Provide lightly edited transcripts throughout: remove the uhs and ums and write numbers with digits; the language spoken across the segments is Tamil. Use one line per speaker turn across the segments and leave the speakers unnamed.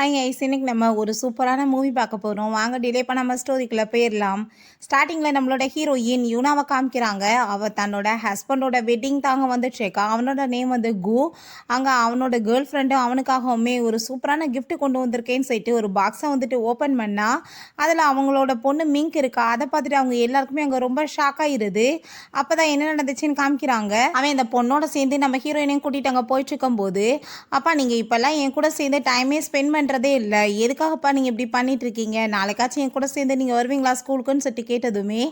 ஹாய் ஐஸ், இன்னைக்கு நம்ம ஒரு சூப்பரான மூவி பார்க்க போகிறோம். வாங்க டிலே பண்ணாமல் ஸ்டோரிக்குள்ளே போயிடலாம். ஸ்டார்டிங்கில் நம்மளோட ஹீரோயின் யூனாவை காமிக்கிறாங்க. அவள் தன்னோட ஹஸ்பண்டோட வெட்டிங் தாங்க வந்துட்டுருக்கா. அவனோட நேம் வந்து கு. அங்கே அவனோட கேர்ள் ஃப்ரெண்டும் அவனுக்காகவுமே ஒரு சூப்பரான கிஃப்ட் கொண்டு வந்திருக்கேன்னு சொல்லிட்டு ஒரு பாக்ஸை வந்துட்டு ஓப்பன் பண்ணால் அதில் அவங்களோட பொண்ணு மிங்க் இருக்கா. அதை பார்த்துட்டு அவங்க எல்லாருக்குமே அங்கே ரொம்ப ஷாக் ஆகிடுது. அப்போ தான் என்ன நடந்துச்சுன்னு காமிக்கிறாங்க. அவன் இந்த பொண்ணோட சேர்ந்து நம்ம ஹீரோயினையும் கூட்டிகிட்டு அங்கே போயிட்டு இருக்கும்போது, அப்பா நீங்கள் இப்போல்லாம் என் கூட சேர்ந்து டைமே ஸ்பெண்ட் பண்ணுறதே இல்லை, எதுக்காகப்பா நீங்கள் இப்படி பண்ணிட்டு இருக்கீங்க, நாளைக்காச்சும் என் கூட சேர்ந்து நீங்கள் வருவீங்களா ஸ்கூலுக்குன்னு சொல்லிட்டு கேட்டதுமே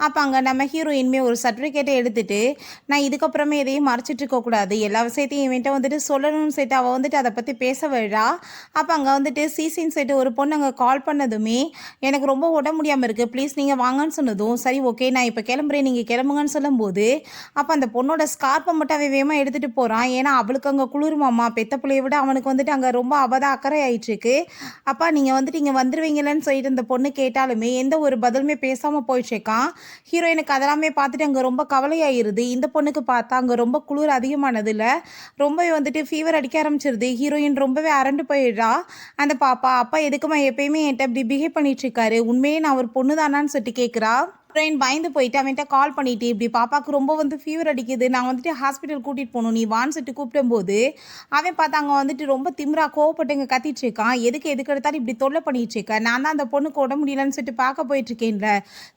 அப்போ அங்கே நம்ம ஹீரோயின்மே ஒரு சர்டிஃபிகேட்டை எடுத்துட்டு, நான் இதுக்கப்புறமே எதையும் மறைச்சிட்டு இருக்கக்கூடாது, எல்லா விஷயத்தையும் இவன்ட்ட வந்துட்டு சொல்லணும்னு சொல்லிட்டு அவள் வந்துட்டு அதை பற்றி பேச விழா. அப்போ அங்கே வந்துட்டு சிசின்னு சொல்லிட்டு ஒரு பொண்ணு அங்கே கால் பண்ணதுமே, எனக்கு ரொம்ப உடம்பு முடியாமல் இருக்குது, ப்ளீஸ் நீங்கள் வாங்கன்னு சொன்னதும், சரி ஓகே நான் இப்போ கிளம்புறேன் நீங்கள் கிளம்புங்கன்னு சொல்லும்போது அப்போ அந்த பொண்ணோட ஸ்கார்ப்பை மட்டும் அவன் வேகமாக எடுத்துகிட்டு போகிறான். ஏன்னா அவளுக்கு அங்கே குளிருமாம்மா, பெத்த பிள்ளைய விட அவனுக்கு வந்துட்டு அங்கே ரொம்ப அவதான் அக்கறை ஆயிட்டுருக்கு. அப்பா நீங்கள் வந்துட்டு இங்கே வந்துடுவீங்களேன்னு சொல்லிட்டு இந்த பொண்ணு கேட்டாலுமே எந்த ஒரு பதிலுமே பேசாமல் போயிட்டுருக்கான். ஹீரோயினுக்கு அதெல்லாமே பார்த்துட்டு அங்கே ரொம்ப கவலையாயிருது. இந்த பொண்ணுக்கு பார்த்தா அங்கே ரொம்ப குளிர் அதிகமானதில் ரொம்பவே வந்துட்டு ஃபீவர் அடிக்க ஆரம்பிச்சிருது. ஹீரோயின் ரொம்பவே அரண்டு போயிடுறா. அந்த பாப்பா அப்பா எதுக்குமா எப்பயுமே என்கிட்ட இப்படி பிஹேவ் பண்ணிட்டுருக்காரு, உண்மையே நான் ஒரு பொண்ணு தானான்னு சொல்லிட்டு கேட்குறா. ஃப்ரெண்ட் பயந்து போயிட்டு அவன்கிட்ட கால் பண்ணிட்டு, இப்படி பாப்பாவுக்கு ரொம்ப வந்து ஃபீவர் அடிக்குது, நான் வந்துட்டு ஹாஸ்பிட்டல் கூட்டிகிட்டு போகணும், நீ வான்னு சொல்லிட்டு கூப்பிடும்போது அவன் பார்த்தாங்க வந்துட்டு ரொம்ப திமிரா கோவப்பட்டு இங்கே கத்திட்டு இருக்கான். எதுக்கு எடுத்தாலும் இப்படி தொல்லை பண்ணிட்டு இருக்கேன், நான் தான் அந்த பொண்ணுக்கு உடம்பு முடியலன்னு சொல்லிட்டு பார்க்க போயிட்டு இருக்கேன்ல,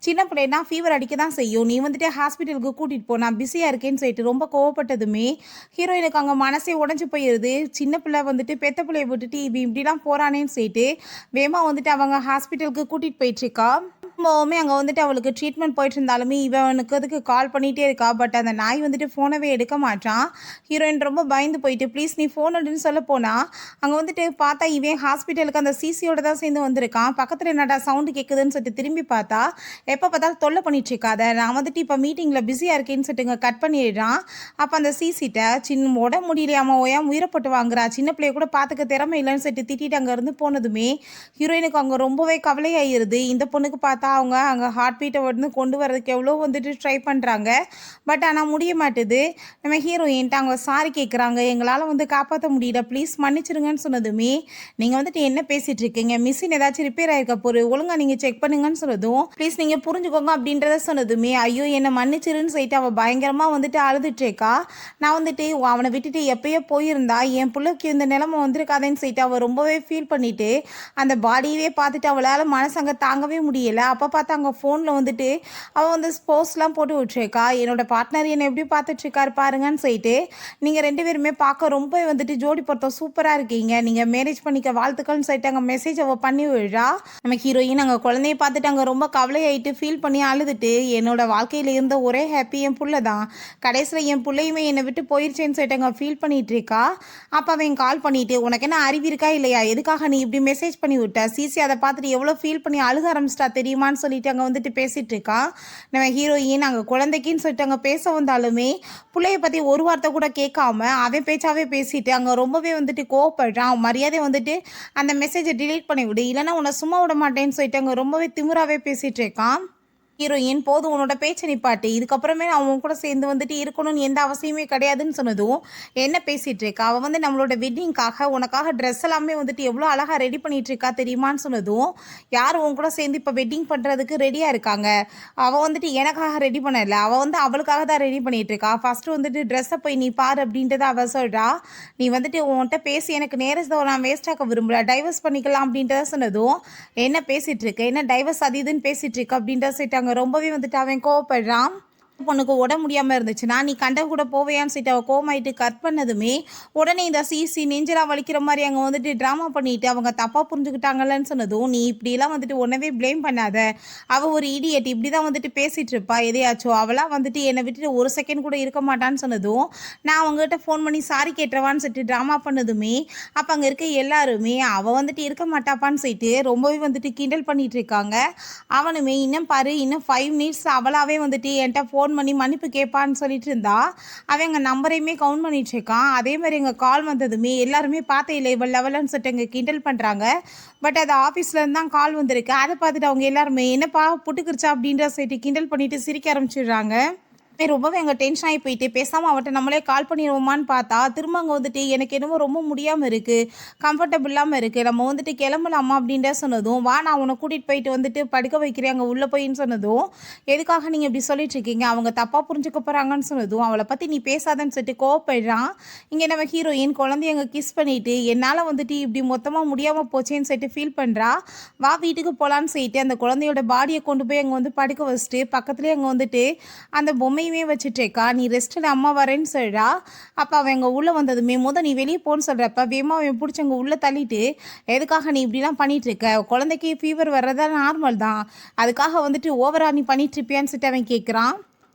சின்ன பிள்ளைனா ஃபீவர் அடிக்க தான் செய்யும், நீ வந்துட்டு ஹாஸ்பிட்டலுக்கு கூட்டிகிட்டு போ, நான் பிஸியாக இருக்கேன்னு சொல்லிட்டு ரொம்ப கோவப்பட்டதுமே ஹீரோயினுக்கு அங்கே மனசே உடஞ்சி போயிடுது. சின்ன பிள்ளை வந்துட்டு பெத்த பிள்ளைய விட்டுட்டு இப்படிலாம் போகிறானேன்னு சொல்லிட்டு வேமா வந்துட்டு அவங்க ஹாஸ்பிட்டலுக்கு கூட்டிகிட்டு போயிட்டுருக்கா. ரொம்பவுமே அங்கே வந்துட்டு அவளுக்கு ட்ரீட்மெண்ட் போயிட்டு இருந்தாலுமே இவனுக்கு அதுக்கு கால் பண்ணிகிட்டே இருக்கா. பட் அந்த நாய் வந்துட்டு ஃபோனவே எடுக்க மாட்டான். ஹீரோயின் ரொம்ப பயந்து போயிட்டு ப்ளீஸ் நீ ஃபோன் எடுன்னு சொல்ல போனால் அங்கே வந்துட்டு பார்த்தா இவன் ஹாஸ்பிட்டலுக்கு அந்த சிசியோட தான் சேர்ந்து வந்திருக்கான். பக்கத்தில் என்னடா சவுண்டு கேட்குதுன்னு சொல்லிட்டு திரும்பி பார்த்தா எப்போ பார்த்தாலும் தொல்லை பண்ணிட்டு இருக்காத, நான் வந்துட்டு இப்போ மீட்டிங்கில் பிஸியாக இருக்கேன்னு சொல்லிட்டு இங்கே கட் பண்ணிடுறான். அப்போ அந்த சிசிட்ட சின்ன உடம்பு முடியலையாமோ ஏன் உயிரப்பட்டு வாங்குறா, சின்ன பிள்ளைய கூட பார்த்துக்க திறமை இல்லைன்னு சொல்லிட்டு திட்டிட்டு அங்கேருந்து போனதுமே ஹீரோயினுக்கு அங்கே ரொம்பவே கவலையாயிருது. இந்த பொண்ணுக்கு பார்த்தா அவங்க அங்கே ஹார்ட் பீட்டை வந்து கொண்டு வரதுக்கு எவ்வளோ வந்துட்டு ட்ரை பண்ணுறாங்க. பட் ஆனால் முடிய மாட்டுது. நம்ம ஹீரோயின்ட்டு அவங்க சாரி கேட்குறாங்க, எங்களால் வந்து காப்பாற்ற முடியல, ப்ளீஸ் மன்னிச்சிருங்கன்னு சொன்னதுமே நீங்கள் வந்துட்டு என்ன பேசிகிட்டு இருக்கீங்க, மிஷின் ஏதாச்சும் ரிப்பேர் ஆயிருக்க போகிற, ஒழுங்காக நீங்கள் செக் பண்ணுங்கன்னு சொன்னதும் ப்ளீஸ் நீங்கள் புரிஞ்சுக்கோங்க அப்படின்றத சொன்னதுமே ஐயோ என்னை மன்னிச்சிருன்னு சொல்லிட்டு அவள் பயங்கரமாக வந்துட்டு அழுதுட்ருக்கா. நான் வந்துட்டு அவனை விட்டுட்டு எப்பயோ போயிருந்தா என் பிள்ளைக்கு இந்த நிலைமை வந்திருக்காதேன்னு சொல்லிட்டு அவள் ரொம்பவே ஃபீல் பண்ணிவிட்டு அந்த பாடியவே பார்த்துட்டு அவளால் மனசங்க தாங்கவே முடியலை. அப்போ பார்த்தா அங்கே ஃபோனில் வந்துட்டு அவள் வந்து போஸ்ட்லாம் போட்டு விட்டுருக்கா, என்னோட பார்ட்னர் என்னை எப்படி பார்த்துட்ருக்காரு பாருங்கன்னு சொல்லிட்டு, நீங்கள் ரெண்டு பேருமே பார்க்க ரொம்ப வந்துட்டு ஜோடி பொருத்தம் சூப்பராக இருக்கீங்க, நீங்கள் மேரேஜ் பண்ணிக்க வாழ்த்துக்கள்னு சொல்லிட்டு அங்கே மெசேஜ் அவள் பண்ணி விடுறா. நம்ம ஹீரோயின் அங்கே குழந்தைய பார்த்துட்டு அங்கே ரொம்ப கவலையாயிட்டு ஃபீல் பண்ணி அழுதுட்டு, என்னோட வாழ்க்கையில் இருந்த ஒரே ஹாப்பி என் புள்ள தான், கடைசியில் என் பிள்ளையுமே என்னை விட்டு போயிடுச்சேன்னு சொல்லிட்டு அங்கே ஃபீல் பண்ணிட்டு இருக்கா. அப்போ அவன் கால் பண்ணிட்டு உனக்கு என்ன அறிவு இருக்கா இல்லையா, எதுக்காக நீ இப்படி மெசேஜ் பண்ணி விட்ட, சிசி அதை பார்த்துட்டு எவ்வளோ ஃபீல் பண்ணி அழுக ஆரம்பிச்சிட்டா தெரியுமான்னு சொல்லிட்டு அங்கே வந்துட்டு பேசிகிட்டு இருக்கான். நம்ம ஹீரோயின் அங்கே குழந்தைக்குன்னு சொல்லிட்டு அங்கே பேச வந்தாலுமே பிள்ளைய பற்றி ஒரு வார்த்தை கூட கேட்காம அவன் பேச்சாவே பேசிட்டு அங்கே ரொம்பவே வந்துட்டு கோவப்படுறான். மரியாதை வந்துட்டு அந்த மெசேஜை டிலீட் பண்ணி விடு, இல்லைன்னா உன்னை சும்மா விட மாட்டேன்னு சொல்லிட்டு அங்கே ரொம்பவே திமிராகவே பேசிகிட்டு இருக்கான். ஹீரோயின் போதும் உன்னோட பேச்சை நிப்பாட்டு, இதுக்கப்புறமே நான் அவன் கூட சேர்ந்து வந்துட்டு இருக்கணும்னு எந்த அவசியமே கிடையாதுன்னு சொன்னதும் என்ன பேசிகிட்டு இருக்கா, அவள் வந்து நம்மளோட வெட்டிங்காக உனக்காக ட்ரெஸ் எல்லாமே வந்துட்டு எவ்வளோ அழகாக ரெடி பண்ணிகிட்டு இருக்கா தெரியுமான்னு சொன்னதும் யார் உன் கூட சேர்ந்து இப்போ வெட்டிங் பண்ணுறதுக்கு ரெடியாக இருக்காங்க, அவள் வந்துட்டு எனக்காக ரெடி பண்ணலை, அவள் வந்து அவளுக்காக தான் ரெடி பண்ணிகிட்டு இருக்கா, ஃபஸ்ட்டு வந்துட்டு ட்ரெஸ்ஸை போய் நீ பாரு அப்படின்றத அவள் சொல்கிறா. நீ வந்துட்டு உன்கிட்ட பேசி எனக்கு நேரத்தை நான் வேஸ்டாக்க விரும்பல, டைவர்ஸ் பண்ணிக்கலாம் அப்படின்றத சொன்னதும் என்ன பேசிகிட்டு இருக்கு, என்ன டைவர்ஸ் அது இதுன்னு பேசிகிட்டு இருக்கு அப்படின்றத சொல்லிட்டு ரொம்பவே வந்துட்டு அவன் கோவப்படுறான். பொண்ணுக்கு உடம்பு முடியாமல் இருந்துச்சுன்னா நீ கண்ட கூட போவையான்னு சொல்லிட்டு அவள் கோமாயிட்டு கட் பண்ணதுமே உடனே இந்த சிசி நெஞ்சலா வலிக்கிற மாதிரி அங்கே வந்துட்டு ட்ராமா பண்ணிட்டு அவங்க தப்பாக புரிஞ்சுக்கிட்டாங்கல்லன்னு சொன்னதும் நீ இப்படிலாம் வந்துட்டு உடனே ப்ளேம் பண்ணாத, அவள் ஒரு இடியட் இப்படி தான் வந்துட்டு பேசிகிட்டு இருப்பா எதையாச்சும், அவளாக வந்துட்டு என்னை விட்டுட்டு ஒரு செகண்ட் கூட இருக்க மாட்டான்னு சொன்னதும் நான் அவங்ககிட்ட ஃபோன் பண்ணி சாரி கேட்டுருவான்னு சொல்லிட்டு ட்ராமா பண்ணதுமே அப்போ அங்கே இருக்க எல்லாருமே அவள் வந்துட்டு இருக்க மாட்டாப்பான்னு சொல்லிட்டு ரொம்பவே வந்துட்டு கிண்டல் பண்ணிட்டு இருக்காங்க. அவனுமே இன்னும் பாரு இன்னும் 5 மினிட்ஸ் அவளாவே வந்துட்டு என்கிட்ட ஃபோன் பண்ணி மன்னிப்பு கேட்பான்னு சொல்லிட்டு இருந்தா அவன் எங்கள் நம்பரையுமே கவுண்ட் பண்ணிட்டு இருக்கான். அதே மாதிரி எங்கள் கால் வந்ததுமே எல்லாருமே பார்த்த இல்லை இவள் லெவலன்னு சொல்லிட்டு எங்கள் கிண்டல் பண்ணுறாங்க. பட் அது ஆஃபீஸ்லேருந்து தான் கால் வந்திருக்கு. அதை பார்த்துட்டு அவங்க எல்லாருமே என்னப்பா புட்டுக்கிருச்சா அப்படின்ற சொல்லிட்டு கிண்டல் பண்ணிட்டு சிரிக்க ஆரம்பிச்சிடுறாங்க. ரொம்பவே அங்க டென்ஷன் ஆயி போயிட்டு, பேசாம அவட்ட நம்மளே கால் பண்ணிருவோமான்னு பார்த்தா, திரும்ப அங்க வந்துட்டு, "எனக்கு என்னமோ ரொம்ப முடியாம இருக்கு. கம்ஃபர்டபுள் இல்லாம இருக்கு. நம்ம வந்துட்டு கிளம்பலாமா?" அப்படின்ட்டு சொன்னதும், "வா நான் உன்ன கூட்டிட்டு போயிட்டு வந்துட்டு படுக்க வைக்கிறேன் அங்க உள்ள போயின்னு" சொன்னதும், "எதுக்காக நீங்க இப்படி சொல்லிட்டு இருக்கீங்க? அவங்க தப்பா புரிஞ்சுக்க போறாங்கன்னு" சொன்னதும், அவள பத்தி நீ பேசாதன்னு சொல்லிட்டு கோவப்படுறான். இங்க நம்ம ஹீரோயின் குழந்தைய அங்க கிஸ் பண்ணிட்டு, "என்னால வந்துட்டு இப்படி மொத்தமா முடியாம போச்சேன்னு" சொல்லிட்டு ஃபீல் பண்றா. "வா வீட்டுக்கு போலான்னு" சொல்லிட்டு அந்த குழந்தையோட பாடிய கொண்டு போய் அங்க வந்து படுக்க வச்சுட்டு, பக்கத்துலயே அங்க வந்துட்டு அந்த பொம்மையுமே வச்சுட்டேக்கா, "நீ ரெஸ்ட் எடு அம்மா வரேன்னு" சொல்றா. அப்ப அவன் அங்க உள்ள வந்ததுமே, "நீ வெளிய போன்னு" சொல்றப்ப, வேகமா அவன் புடிச்சு அங்க உள்ள தள்ளிட்டு, "எதுக்காக நீ இப்படிலாம் பண்ணிட்டு இருக்க? குழந்தைக்கு ஃபீவர் வர்றதா நார்மல் தான். அதுக்காக வந்துட்டு ஓவரா நீ பண்ணிட்டு இருப்பியான்னு" சொல்லிட்டு அவன் கேட்குறான்.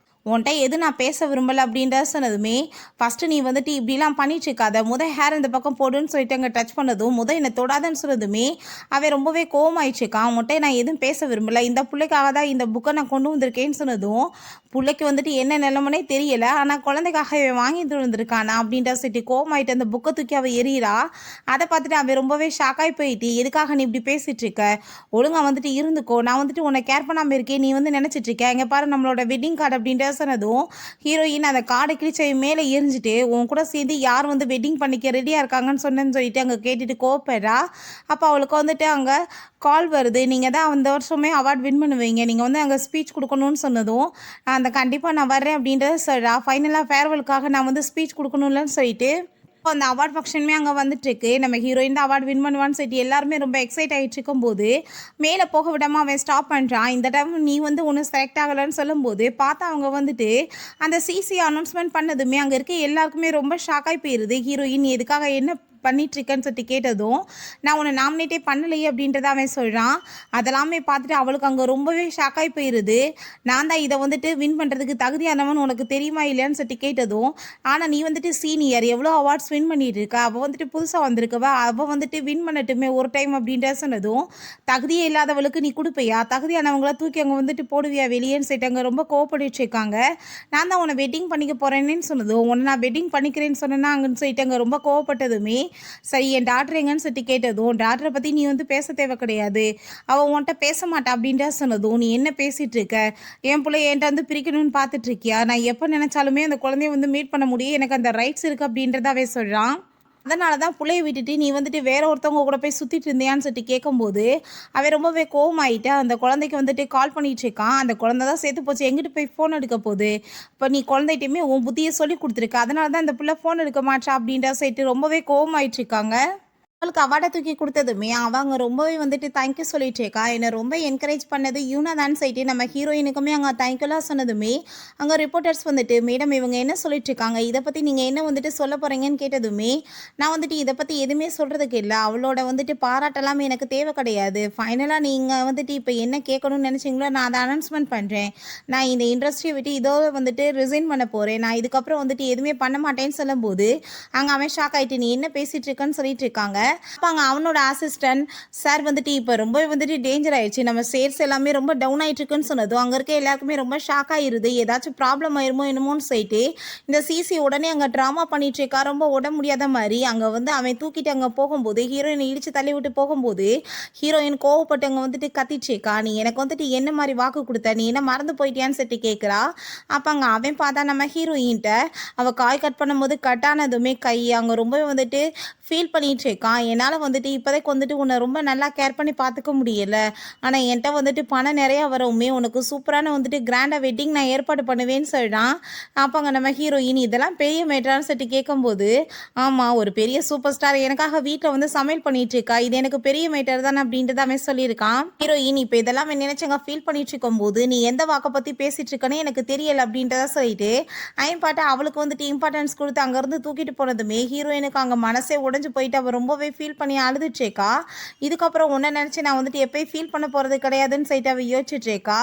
உன்ட்ட எது நான் பேச விரும்பல அப்படின்றத சொன்னதுமே, "ஃபர்ஸ்ட்டு நீ வந்துட்டு இப்படிலாம் பண்ணிட்டு இருக்காத. ஹேர் இந்த பக்கம் போடுன்னு" சொல்லிட்டு அங்க டச் பண்ணதும், என்ன தொடாதன்னு சொன்னதுமே, அவன் ரொம்பவே கோவமாயிடுச்சுக்கான். "உன்ட்ட நான் எதுவும் பேச விரும்பல. இந்த புள்ளைக்காக தான் இந்த புக்க நான் கொண்டு வந்திருக்கேன்னு" சொன்னதும், புள்ளைக்கு வந்துட்டு என்ன நிலைமைனே தெரியல. ஆனா குழந்தைக்காக இவன் வாங்கிட்டு வந்திருக்கானா அப்படின்ற சொல்லிட்டு கோவமாயிட்டு அந்த புக்க தூக்கி அவ எறிகிறா. அத பார்த்துட்டு அவன் ரொம்பவே ஷாக்காயி போயிட்டு, "எதுக்காக நீ இப்படி பேசிட்டு இருக்க? ஒழுங்கா வந்துட்டு இருந்துக்கோ. நான் வந்துட்டு உன்ன கேர் பண்ணாம இருக்கேன். நீ வந்து நினைச்சிட்டு இருக்க. இங்க பாரு நம்மளோட வெட்டிங் கார்டு" அப்படின்ற சொன்னதும், ஹீரோயின் அந்த கார்டை கிழிச்சு மேலே எரிஞ்சுட்டு, "உன் கூட சேர்ந்து யார் வந்து வெட்டிங் பண்ணிக்க ரெடியா இருக்காங்கன்னு சொன்னேன்னு" சொல்லிட்டு அங்க கேட்டுட்டு கோவப்படுறா. அப்ப அவளுக்கு வந்துட்டு அங்க கால் வருது. "நீங்க தான் அந்த வருஷமே அவார்ட் வின் பண்ணுவீங்க. நீங்க வந்து அங்க ஸ்பீச் குடுக்கணும்னு" சொன்னதும், அந்த "கண்டிப்பா நான் வர்றேன்" அப்படின்றத சொல்றா. ஃபைனலா ஃபேர்வெலுக்காக நான் வந்து ஸ்பீச் குடுக்கணும்லன்னு சொல்லிட்டு, இப்போ அந்த அவார்ட் ஃபங்ஷனுமே அங்க வந்துட்டுருக்கு. நம்ம ஹீரோயின் தான் அவார்ட் வின் பண்ணுவான்னு சொல்லிட்டு எல்லாருமே ரொம்ப எக்ஸைட் ஆயிட்டு இருக்கும்போது, மேல போக விடாம அவன் ஸ்டாப் பண்றான். "இந்த டைம் நீ வந்து ஒண்ணும் செலக்ட் ஆகலன்னு" சொல்லும்போது, பார்த்தா அவங்க வந்துட்டு அந்த சிசி அனௌன்ஸ்மென்ட் பண்ணதுமே அங்க இருக்க எல்லாருக்குமே ரொம்ப ஷாக் ஆயி போயிருது. ஹீரோயின் எதுக்காக என்ன பண்ணிட்டுருக்கன்னு சொல்லிட்டு கேட்டதும், "நான் உன்ன நாமினேட்டே பண்ணலையே" அப்படின்றத அவன் சொல்றான். அதெல்லாமே பார்த்துட்டு அவளுக்கு அங்க ரொம்பவே ஷாக் ஆயி போயிருது. "நான் தான் இத வந்துட்டு வின் பண்றதுக்கு தகுதியானவன்னு உனக்கு தெரியுமா இல்லையான்னு" சொல்லிட்டு கேட்டதும், "ஆனா நீ வந்துட்டு சீனியர் எவ்வளோ அவார்ட்ஸ் வின் பண்ணிட்டு இருக்க. அவ வந்துட்டு புதுசா வந்திருக்கவ. அவ வந்துட்டு வின் பண்ணட்டுமே ஒரு டைம்" அப்படின்ற சொன்னதும், "தகுதியே இல்லாதவளுக்கு நீ குடுப்பையா? தகுதியானவங்கள தூக்கி அங்க வந்துட்டு போடுவியா வெளியேன்னு" சொல்லிட்டு அங்க ரொம்ப கோவப்பட்டுட்டு இருக்காங்க. "நான் தான் உன்ன வெட்டிங் பண்ணிக்க போறேனேன்னு" சொன்னதும், "உன்ன நான் வெட்டிங் பண்ணிக்கிறேன்னு சொன்னேனா அங்கன்னு" சொல்லிட்டு அங்க ரொம்ப கோவப்பட்டதுமே, "சரி என் டாட்டர் எங்கன்னு" சொல்லிட்டு கேட்டதும், "டாட்டர பத்தி நீ வந்து பேச தேவை கிடையாது. அவ உன்ட்ட பேச மாட்டா" அப்படின்ற சொன்னதும், "நீ என்ன பேசிட்டு இருக்க? என் புள்ளைய என்ட்ட வந்து பிரிக்கணும்னு பார்த்துட்டு இருக்கியா? நான் எப்ப நினைச்சாலுமே அந்த குழந்தைய வந்து மீட் பண்ண முடியும். எனக்கு அந்த ரைட்ஸ் இருக்கு" அப்படின்றத அவன் சொல்றான். அதனால தான் புள்ளைய விட்டுட்டு நீ வந்துட்டு வேற ஒருத்தவங்க கூட போய் சுத்திட்டு இருந்தியான்னு சொல்லிட்டு கேட்கும்போது, அவன் ரொம்பவே கோவமாயிட்டு அந்த குழந்தைக்கு வந்துட்டு கால் பண்ணிட்டு இருக்கான். அந்த குழந்தை தான் செத்து போச்சு. எங்கிட்டு போய் ஃபோன் எடுக்க போகுது? இப்ப நீ குழந்தைட்டயுமே உன் புத்திய சொல்லிக் குடுத்துருக்க. அதனால தான் இந்த புள்ள ஃபோன் எடுக்க மாட்றா அப்படின்ற சொல்லிட்டு ரொம்பவே கோவமாயிட்டு இருக்காங்க. அவளுக்கு அவார்ட தூக்கி குடுத்ததுமே, அவங்க ரொம்பவே வந்துட்டு தேங்க் யூ சொல்லிட்டு இருக்கா. என்ன ரொம்ப என்கரேஜ் பண்ணது யூனா தான்னு சொல்லிட்டு நம்ம ஹீரோயினுக்குமே அங்க தேங்க் யூலாம் சொன்னதுமே, அங்க ரிப்போர்ட்டர்ஸ் வந்துட்டு, "மேடம் இவங்க என்ன சொல்லிட்டு இருக்காங்க. இத பத்தி நீங்க என்ன வந்துட்டு சொல்லப் போறீங்கன்னு" கேட்டதுமே, "நான் வந்துட்டு இத பத்தி எதுவுமே சொல்றதுக்கு இல்ல. அவளோட வந்துட்டு பாராட்டெல்லாம் எனக்கு தேவை கிடையாது. ஃபைனலா நீங்க வந்துட்டு இப்ப என்ன கேட்கணும்னு நினைச்சீங்களோ, நான் அத அனௌன்ஸ்மென்ட் பண்றேன். நான் இந்த இண்டஸ்ட்ரிய விட்டு இதோட வந்துட்டு ரிசைன் பண்ண போறேன். நான் இதுக்கப்புறம் வந்துட்டு எதுவுமே பண்ண மாட்டேன்னு" சொல்லும்போது, அங்க அவன் ஷாக் ஆயிட்டு, "நீ என்ன பேசிட்டு இருக்கன்னு" சொல்லிட்டு இருக்காங்க. அப்ப அவனோட அசிஸ்டன்ட் சார் வந்துட்டு இப்ப ரொம்பவே வந்துட்டு டேஞ்சர் ஆயிடுச்சு. நம்ம ஷேர்ஸ் எல்லாமே ரொம்ப டவுன் ஆயிட்டு இருக்குன்னு சொன்னதும், அங்க இருக்க எல்லாருக்குமே ரொம்ப ஷாக் ஆயிருது. ஏதாச்சும் ப்ராப்ளம் ஆயிருமோ என்னமோன்னு சொல்லிட்டு, இந்த சிசி உடனே அங்க ட்ராமா பண்ணிட்டு இருக்கா. ரொம்ப உடம்பு முடியாத மாரி. அங்க வந்து அவன் தூக்கிட்டு அங்க போகும்போது, ஹீரோயின இடிச்சு தள்ளி விட்டு போகும்போது, ஹீரோயின் கோவப்பட்டு அங்க வந்துட்டு கத்திட்டு இருக்கா. "நீ எனக்கு வந்துட்டு என்ன மாரி வாக்கு குடுத்த? நீ என்ன மறந்து போயிட்டியான்னு" சொல்லிட்டு கேட்கிறா. அப்ப அங்க அவன் பார்த்தா நம்ம ஹீரோயின்ட்ட அவ காய் கட் பண்ணும்போது கட் ஆனதுமே கை அங்க ரொம்பவே வந்துட்டு ஃபீல் பண்ணிட்டு இருக்கான். "என்னால வந்துட்டு இப்போதைக்கு வந்துட்டு உன்னை ரொம்ப நல்லா கேர் பண்ணி பார்த்துக்க முடியல. ஆனா என்ட்ட வந்துட்டு பணம் நிறையா வரவுமே உனக்கு சூப்பரான வந்துட்டு கிராண்டா வெட்டிங் நான் ஏற்பாடு பண்ணுவேன்னு" சொல்றான். அப்ப அங்க நம்ம ஹீரோயின் இதெல்லாம் பெரிய மேட்டரான்னு சொல்லிட்டு கேட்கும்போது, "ஆமா ஒரு பெரிய சூப்பர் ஸ்டார் எனக்காக வீட்ல வந்து சமையல் பண்ணிட்டு இருக்கா. இது எனக்கு பெரிய மேட்டர் தானே" அப்படின்றத அவன் சொல்லியிருக்கான். ஹீரோயின் இப்ப இதெல்லாம் அவன் நினைச்சங்க ஃபீல் பண்ணிட்டு இருக்கும்போது, "நீ எந்த வாக்க பத்தி பேசிட்டு இருக்கன்னு எனக்கு தெரியல" அப்படின்றத சொல்லிட்டு அவன் பாட்டு அவளுக்கு வந்துட்டு இம்பார்ட்டன்ஸ் கொடுத்து அங்கேருந்து தூக்கிட்டு போனதுமே ஹீரோயினுக்கு அங்கே மனசே உடைஞ்சு போயிட்டு அவள் ரொம்பவே ஃபீல் பண்ணி அழுதுச்சேக்கா. இதுக்கப்புறம் உன்னை நினச்சி நான் வந்துட்டு எப்பயும் ஃபீல் பண்ண போகிறது கிடையாதுன்னு சொல்லிட்டு அவள் யோசிச்சுட்ருக்கா.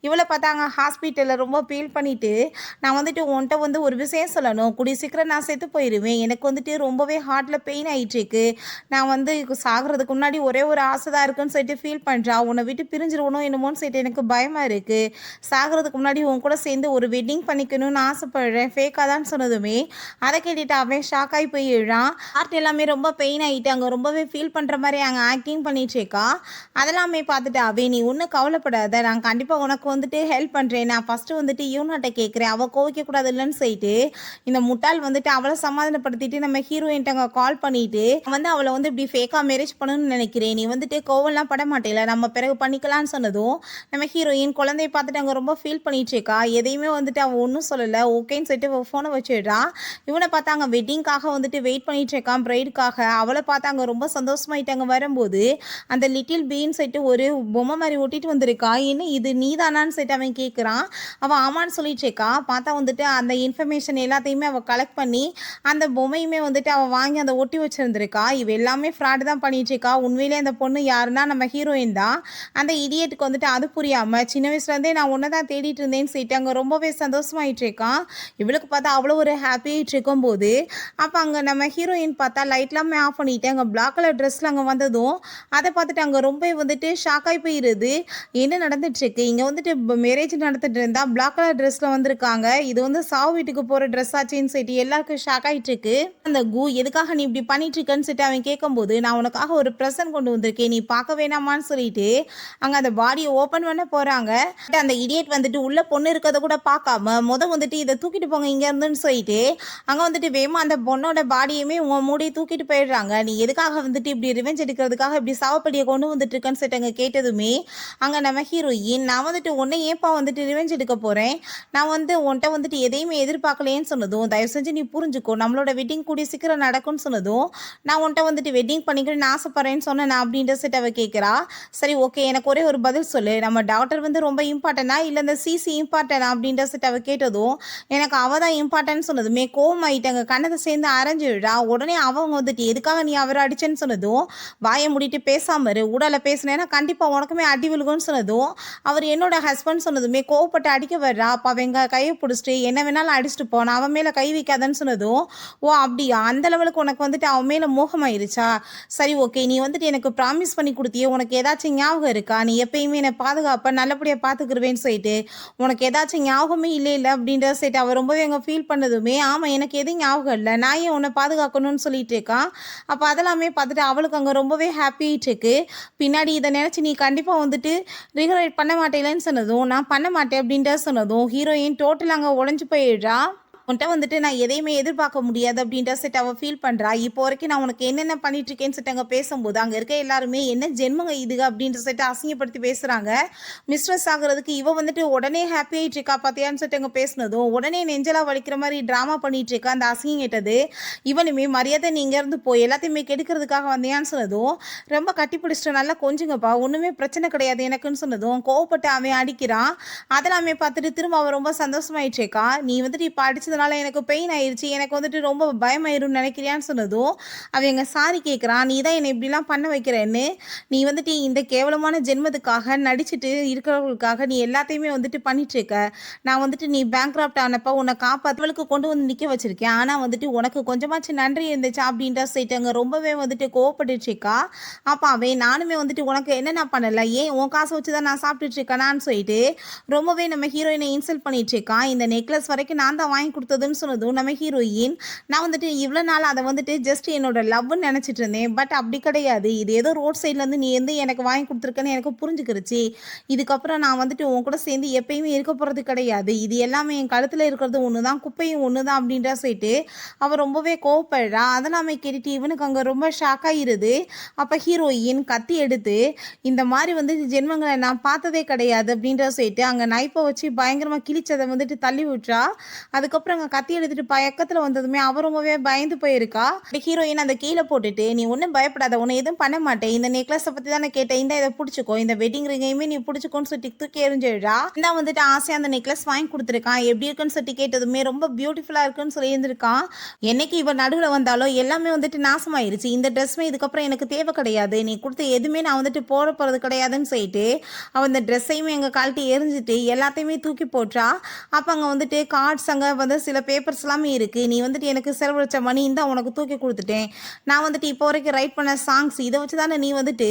இவளை பார்த்தா அங்கே ஹாஸ்பிட்டலில் ரொம்ப ஃபீல் பண்ணிவிட்டு, "நான் வந்துட்டு உன்கிட்ட வந்து ஒரு விஷயம் சொல்லணும். கூடிய சீக்கிரம் நான் செத்து போயிடுவேன். எனக்கு வந்துட்டு ரொம்பவே ஹார்ட்டில் பெயின் ஆகிட்டுருக்கு. நான் வந்து சாகிறதுக்கு முன்னாடி ஒரே ஒரு ஆசை தான் இருக்குன்னு" சொல்லிட்டு ஃபீல் பண்ணுறா. "உன்னை விட்டு பிரிஞ்சிருவணும் என்னமோன்னு சொல்லிட்டு எனக்கு பயமாக இருக்குது. சாகிறதுக்கு முன்னாடி உன் கூட சேர்ந்து ஒரு வெட்டிங் பண்ணிக்கணும்னு ஆசைப்படுறேன்." ஃபேக்காக தான் சொன்னதுமே அதை கேட்டுட்டு அவன் ஷாக் ஆகி போயிடுறான். ஹார்ட் எல்லாமே எல்லாமே ரொம்ப பெயின் ஆகிட்டு அங்கே ரொம்பவே ஃபீல் பண்ணுற மாதிரி அங்கே ஆக்டிங் பண்ணிட்டு இருக்கா. அதெல்லாமே பார்த்துட்டு அவே நீ ஒன்றும் கவலைப்படாத, நான் கண்டிப்பாக உனக்கு வந்துட்டு ஹெல்ப் பண்ணுறேன், நான் ஃபஸ்ட்டு வந்துட்டு யூனாட்ட கேட்குறேன், அவள் கோவிக்கக்கூடாது இல்லைன்னு சொல்லிட்டு இந்த முட்டாள் வந்துட்டு அவளை சமாதானப்படுத்திட்டு நம்ம ஹீரோயின்ட்ட அங்கே கால் பண்ணிட்டு அவளை வந்து இப்படி ஃபேக்காக மேரேஜ் பண்ணணும்னு நினைக்கிறேன், நீ வந்துட்டு கோவம்லாம் பட மாட்டேல, நம்ம பிறகு பண்ணிக்கலான்னு சொன்னதும் நம்ம ஹீரோயின் குழந்தைய பார்த்துட்டு அங்கே ரொம்ப ஃபீல் பண்ணிட்டு இருக்கா. எதையுமே வந்துட்டு அவள் ஒன்றும் சொல்லலை, ஓகேன்னு சொல்லிட்டு ஃபோனை வச்சுடுறா. இவனை பார்த்தா அங்கே வெட்டிங்காக வந்துட்டு வெயிட் பண்ணிட்டு இருக்கான் பிரைடுக்காக. அவளை பார்த்தா அங்கே ரொம்ப சந்தோஷமாயிட்டாங்க. வரும்போது அந்த லிட்டில் பீன்னு சொல்லிட்டு ஒரு பொம்மை மாதிரி ஒட்டிட்டு வந்திருக்கா. என்ன இது நீதானான்னு சொல்லிட்டு அவன் கேட்குறான். அவன் ஆமான்னு சொல்லிட்டு இருக்கா. பார்த்தா வந்துட்டு அந்த இன்ஃபர்மேஷன் எல்லாத்தையுமே அவள் கலெக்ட் பண்ணி அந்த பொம்மையுமே வந்துட்டு அவள் வாங்கி அந்த ஒட்டி வச்சிருந்திருக்கா. இவ எல்லாமே ஃப்ராடு தான் பண்ணிட்டு இருக்கா. உண்மையிலே அந்த பொண்ணு யாருன்னா நம்ம ஹீரோயின் தான். அந்த இடியட்டுக்கு வந்துட்டு அது புரியாமல் சின்ன வயசுலேருந்தே நான் ஒன்றை தான் தேடிட்டு இருந்தேன்னு சொல்லிட்டு அங்கே ரொம்பவே சந்தோஷமாயிட்டு இருக்கான். இவளுக்கு பார்த்தா அவ்வளோ ஒரு ஹாப்பியாகிட்டு இருக்கும்போது அப்போ அங்கே நம்ம ஹீரோயின் பார்த்தா லைட்லாமே ஆஃப் பண்ணிவிட்டு அங்கே பிளாக் கலர் ட்ரெஸ்ஸில் அங்கே வந்ததும் அதை பார்த்துட்டு அங்கே ரொம்ப வந்துட்டு ஷாக்காகி போயிடுது. என்ன நடந்துட்டுருக்கு இங்கே வந்துட்டு மேரேஜ் நடந்துட்டு இருந்தால் பிளாக் கலர் ட்ரெஸ்ஸில் வந்திருக்காங்க, இது வந்து சாவு வீட்டுக்கு போகிற ட்ரெஸ் ஆச்சுன்னு சொல்லிட்டு எல்லாருக்கும் ஷாக் ஆகிட்டுருக்கு. அந்த எதுக்காக நீ இப்படி பண்ணிட்டு இருக்கன்னு சொல்லிட்டு அவன் கேட்கும்போது நான் உனக்காக ஒரு ப்ரெசன்ட் கொண்டு வந்திருக்கேன், நீ பார்க்க வேணாமான்னு சொல்லிட்டு அங்கே அந்த பாடியை ஓப்பன் பண்ண போகிறாங்க. அந்த இடியட் வந்துட்டு உள்ள பொண்ணு இருக்கிறத கூட பார்க்காம வந்துட்டு இதை தூக்கிட்டு போங்க இங்கே இருந்துன்னு சொல்லிட்டு அங்கே வந்துட்டு வேமா அந்த பொண்ணோட பாடியுமே உன் மூடி தூக்கிட்டு போயிடுறாங்க. நீ எதுக்காக வந்துட்டு இப்படி ரிவெஞ்ச் எடுக்கிறதுக்காக இப்படி சாவப்படியை கொண்டு வந்துட்டு இருக்கன்னு சொல்லிட்டு அங்கே கேட்டதுமே அங்கே நம்ம ஹீரோயின் நான் வந்துட்டு உன்னை ஏப்பா வந்துட்டு ரிவெஞ்ச் எடுக்க போகிறேன், நான் உன்கிட்ட வந்துட்டு எதையுமே எதிர்பார்க்கலேன்னு சொன்னதும் தயவு செஞ்சு நீ புரிஞ்சுக்கோ, நம்மளோட வெட்டிங் கூடிய சீக்கிரம் நடக்கும்னு சொன்னதும் நான் உன்கிட்ட வந்துட்டு வெட்டிங் பண்ணிக்கிறேன்னு ஆசைப்படுறேன்னு சொன்னேன் நான் அப்படின்ற செட் அவ கேட்குறா. சரி ஓகே எனக்கு ஒரே ஒரு பதில் சொல்லு, நம்ம டாக்டர் வந்து ரொம்ப இம்பார்ட்டனா இல்லை இந்த சிசி இம்பார்ட்டனா அப்படின்ற செட் அவ கேட்டதும் எனக்கு அவ தான் இம்பார்ட்டன்ட் சொன்னதுமே கோவம் ஆயிட்டாங்க. கண்ணத்தை சேர்ந்து அரைஞ்சிடுறா. உடனே அவங்க வந்துட்டு எதுக்காக நீ அவரை அடிச்சேன்னு சொன்னதும் வாயை முடிட்டு பேசாம இரு, உடலை பேசினேன்னா கண்டிப்பாக உனக்குமே அடி விழுகும்னு சொன்னதும் அவர் என்னோட ஹஸ்பண்ட் சொன்னதுமே கோவப்பட்டு அடிக்க வர்றா. அப்போ அவங்க கையை பிடிச்சிட்டு என்ன வேணாலும் அடிச்சுட்டு போனா அவன் மேலே கை வைக்காதன்னு சொன்னதும் ஓ அப்படியா அந்த லெவலுக்கு உனக்கு வந்துட்டு அவன் மேலே மோகமாயிருச்சா, சரி ஓகே நீ வந்துட்டு எனக்கு ப்ராமிஸ் பண்ணி கொடுத்தியே உனக்கு ஏதாச்சும் ஞாபகம் இருக்கா, நீ எப்பயுமே என்னை பாதுகாப்ப நல்லபடியாக பார்த்துக்கிருவேன்னு சொல்லிட்டு உனக்கு ஏதாச்சும் ஞாபகமே இல்லை அப்படின்ற சொல்லிட்டு அவர் ரொம்பவே அங்கே ஃபீல் பண்ணதுமே ஆமாம் எனக்கு எதுவும் ஞாபகம் இல்லை, நான் ஏன் உன்னை பாதுகாக்கணும்னு சொல்லிட்டு இருக்கான். அப்போ அதெல்லாமே பார்த்துட்டு அவளுக்கு அங்கே ரொம்பவே ஹாப்பிட்டு இருக்கு. பின்னாடி இதை நினச்சி நீ கண்டிப்பாக வந்துட்டு ரிகரெட் பண்ண மாட்டேலன்னு சொன்னதும் நான் பண்ண மாட்டேன் அப்படின்ற சொன்னதும் ஹீரோயின் டோட்டல் அங்கே உடஞ்சி போயிடுறா. உன்ட்ட வந்துட்டு நான் எதையுமே எதிர்பார்க்க முடியாது அப்படின்ற செட் அவள் ஃபீல் பண்ணுறா. இப்போ வரைக்கும் நான் உனக்கு என்னென்ன பண்ணிட்டு இருக்கேன்னு சொல்லிட்டு அங்கே பேசும்போது அங்கே இருக்க எல்லாருமே என்ன ஜென்மங்க இதுக அப்படின்ற செட்டு அசிங்கப்படுத்தி பேசுகிறாங்க. மிஸ்ட்ரெஸ் ஆகுறதுக்கு இவ வந்துட்டு உடனே ஹாப்பி ஆகிட்டு இருக்கா பார்த்தியான்னு சொல்லிட்டு அங்கே பேசினதும் உடனே நெஞ்சலாக வலிக்கிற மாதிரி ட்ராமா பண்ணிட்டு இருக்கா. அந்த அசிங்கம் கேட்டது இவனுமே மரியாதை நீ இங்கேருந்து போய் எல்லாத்தையுமே கெடுக்கிறதுக்காக வந்தியான்னு சொன்னதும் ரொம்ப கட்டி பிடிச்சிட்டு நல்லா கொஞ்சங்கப்பா ஒன்றுமே பிரச்சனை கிடையாது எனக்குன்னு சொன்னதும் கோவப்பட்டு அவன் அடிக்கிறான். அதெல்லாமே பார்த்துட்டு திரும்ப அவன் ரொம்ப சந்தோஷமாயிட்டு இருக்கா. நீ வந்துட்டு இப்போ அடிச்சு எனக்கு பெயின் ஆயிடுச்சு, எனக்கு வந்துட்டு ரொம்ப பயமாயிரும்னு நினைக்கிறியான்னு சொன்னதும் அவங்க சாரி கேட்குறான். நீ தான் என்னை இப்படிலாம் பண்ண வைக்கிறேன்னு, நீ வந்துட்டு இந்த கேவலமான ஜென்மத்துக்காக நடிச்சுட்டு இருக்கிறவங்களுக்காக நீ எல்லாத்தையுமே வந்துட்டு பண்ணிட்டு இருக்க. நான் வந்துட்டு நீ பேங்க்ராப்ட் ஆனப்போ உன்னை காப்பாற்றுவளுக்கு கொண்டு வந்து நிற்க வச்சிருக்கேன், ஆனால் வந்துட்டு உனக்கு கொஞ்சமாச்சும் நன்றி இருந்துச்சா அப்படின்ற சைட்டாங்க ரொம்பவே வந்துட்டு கோவப்பட்டுருக்கா. அப்போ அவன் நானுமே வந்துட்டு உனக்கு என்ன நான் பண்ணலை, ஏன் உன் காசை வச்சு தான் நான் சாப்பிட்டுட்டு இருக்கேனான்னு சொல்லிட்டு ரொம்பவே நம்ம ஹீரோயினை இன்சல்ட் பண்ணிட்டு இருக்கான். இந்த நெக்லஸ் வரைக்கும் நான் தான் வாங்கி கொடுத்ததுன்னு சொன்னதும் நம்ம ஹீரோயின் நான் வந்துட்டு இவ்வளோ நாள் அதை வந்துட்டு ஜஸ்ட் என்னோட லவ்னு நினச்சிட்டு இருந்தேன், பட் அப்படி கிடையாது, இது ஏதோ ரோட் சைட்லேருந்து நீ எனக்கு வாங்கி கொடுத்துருக்கேன்னு எனக்கு புரிஞ்சுக்கிருச்சு, இதுக்கப்புறம் நான் வந்துட்டு உன் கூட சேர்ந்து எப்பயுமே இருக்க போகிறது கிடையாது, இது எல்லாமே என் கழுத்தில் இருக்கிறது ஒன்று தான் குப்பையும் ஒன்று தான் அப்படின்ற சொல்லிட்டு அவள் ரொம்பவே கோவப்படுறா. அதெல்லாமே கேட்டுட்டு இவனுக்கு அங்கே ரொம்ப ஷாக் ஆகிருது. அப்போ ஹீரோயின் கத்தி எடுத்து இந்த மாதிரி வந்துட்டு ஜென்மங்களை நான் பார்த்ததே கிடையாது அப்படின்ற சொல்லிட்டு அங்கே நைப்பை வச்சு பயங்கரமாக கிழிச்சதை வந்துட்டு தள்ளி விட்டுறா. அதுக்கப்புறம் அங்கே கத்தி எடுத்துட்டு பக்கத்தில் வந்ததுமே அவர் ரொம்பவே பயந்து போயிருக்கா. ஹீரோயின் அந்த கீழே போட்டுட்டு நீ ஒன்றும் பயப்படாத, உன்னை எதுவும் பண்ண மாட்டேன், இந்த நெக்லஸை பற்றி தான் நான் கேட்டேன், இந்த இதை பிடிச்சிக்கோ, இந்த வெட்டிங் ரிங்கையுமே நீ பிடிச்சிக்கோன்னு சொல்லி தூக்கி எறிஞ்சிடுறா. இந்த வந்துட்டு ஆசையாக அந்த நெக்லஸ் வாங்கி கொடுத்துருக்கான். எப்படி இருக்குன்னு சொல்லி கேட்டதுமே ரொம்ப பியூட்டிஃபுல்லாக இருக்குன்னு சொல்லி இருந்திருக்கான். என்னைக்கு இவன் நடுவில் வந்தாலும் எல்லாமே வந்துட்டு நாசமாயிருச்சு, இந்த ட்ரெஸ்மே இதுக்கப்புறம் எனக்கு தேவை கிடையாது, நீ கொடுத்த எதுவுமே நான் வந்துட்டு போட போகிறது கிடையாதுன்னு சொல்லிட்டு அவன் இந்த ட்ரெஸ்ஸையுமே எங்கள் கழட்டி எரிஞ்சிட்டு எல்லாத்தையுமே தூக்கி போட்டா. அப்போ அங்கே வந்துட்டு கார்ட்ஸ் அங்கே வந்து சில பேப்பர்ஸ் எல்லாமே இருக்குது, நீ வந்துட்டு எனக்கு செலவழிச்ச மணி இந்தா உனக்கு தூக்கி கொடுத்துட்டேன், நான் வந்துட்டு இப்போ வரைக்கும் ரைட் பண்ண சாங்ஸ் இதை வச்சு தானே நீ வந்துட்டு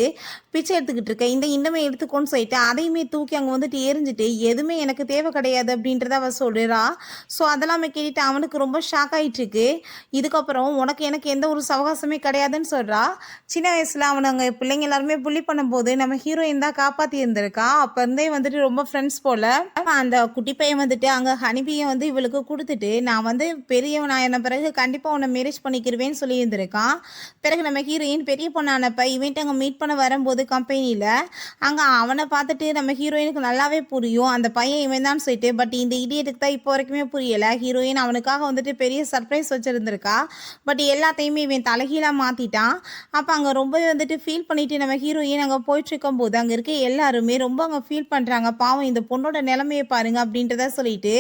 பிச்சை எடுத்துக்கிட்டு இருக்க, இந்த இன்னமே எடுத்துக்கோன்னு சொல்லிட்டு அதையுமே தூக்கி அங்கே வந்துட்டு எரிஞ்சிட்டு எதுவுமே எனக்கு தேவை கிடையாது அப்படின்றத அவள் சொல்கிறா. ஸோ அதெல்லாமே கேட்டுட்டு அவனுக்கு ரொம்ப ஷாக் ஆகிட்டுருக்கு. இதுக்கப்புறம் உனக்கு எனக்கு எந்த ஒரு சவகாசமே கிடையாதுன்னு சொல்கிறா. சின்ன வயசில் அவனை அங்கே பிள்ளைங்க எல்லாருமே புள்ளி பண்ணும்போது நம்ம ஹீரோயின் தான் காப்பாற்றி இருந்திருக்கா. அப்போ இருந்தே வந்துட்டு ரொம்ப ஃப்ரெண்ட்ஸ் போல். அந்த குட்டி பையன் வந்துட்டு அங்கே ஹனிபியை வந்து இவளுக்கு கொடுத்துட்டு நான் வந்து பெரியவன் ஆன பிறகு கண்டிப்பாக உன்னை மேரேஜ் பண்ணிக்கிருவேன்னு சொல்லி இருந்திருக்கான். பிறகு நம்ம ஹீரோயின் பெரிய பொண்ணானப்ப இவன்ட்டு அங்கே மீட் பண்ண வரும்போது கம்பெனியில் அங்கே அவனை பார்த்துட்டு நம்ம ஹீரோயினுக்கு நல்லாவே புரியும் அந்த பையன் இவன் தான் சொல்லிட்டு. பட் இந்த இடியட்டுக்கு தான் இப்போ வரைக்குமே புரியலை. ஹீரோயின் அவனுக்காக வந்துட்டு பெரிய சர்ப்ரைஸ் வச்சுருந்துருக்கா. பட் எல்லாத்தையுமே இவன் தலைகீழாக மாற்றிட்டான். அப்போ அங்கே ரொம்பவே வந்துட்டு ஃபீல் பண்ணிவிட்டு நம்ம ஹீரோயின் அங்கே போயிட்டுருக்கும் போது அங்கே இருக்க எல்லாருமே ரொம்ப அங்கே ஃபீல் பண்ணுறாங்க. பாவம் இந்த பொண்ணோட நிலைமையை பாருங்க அப்படின்றத சொல்லிட்டு.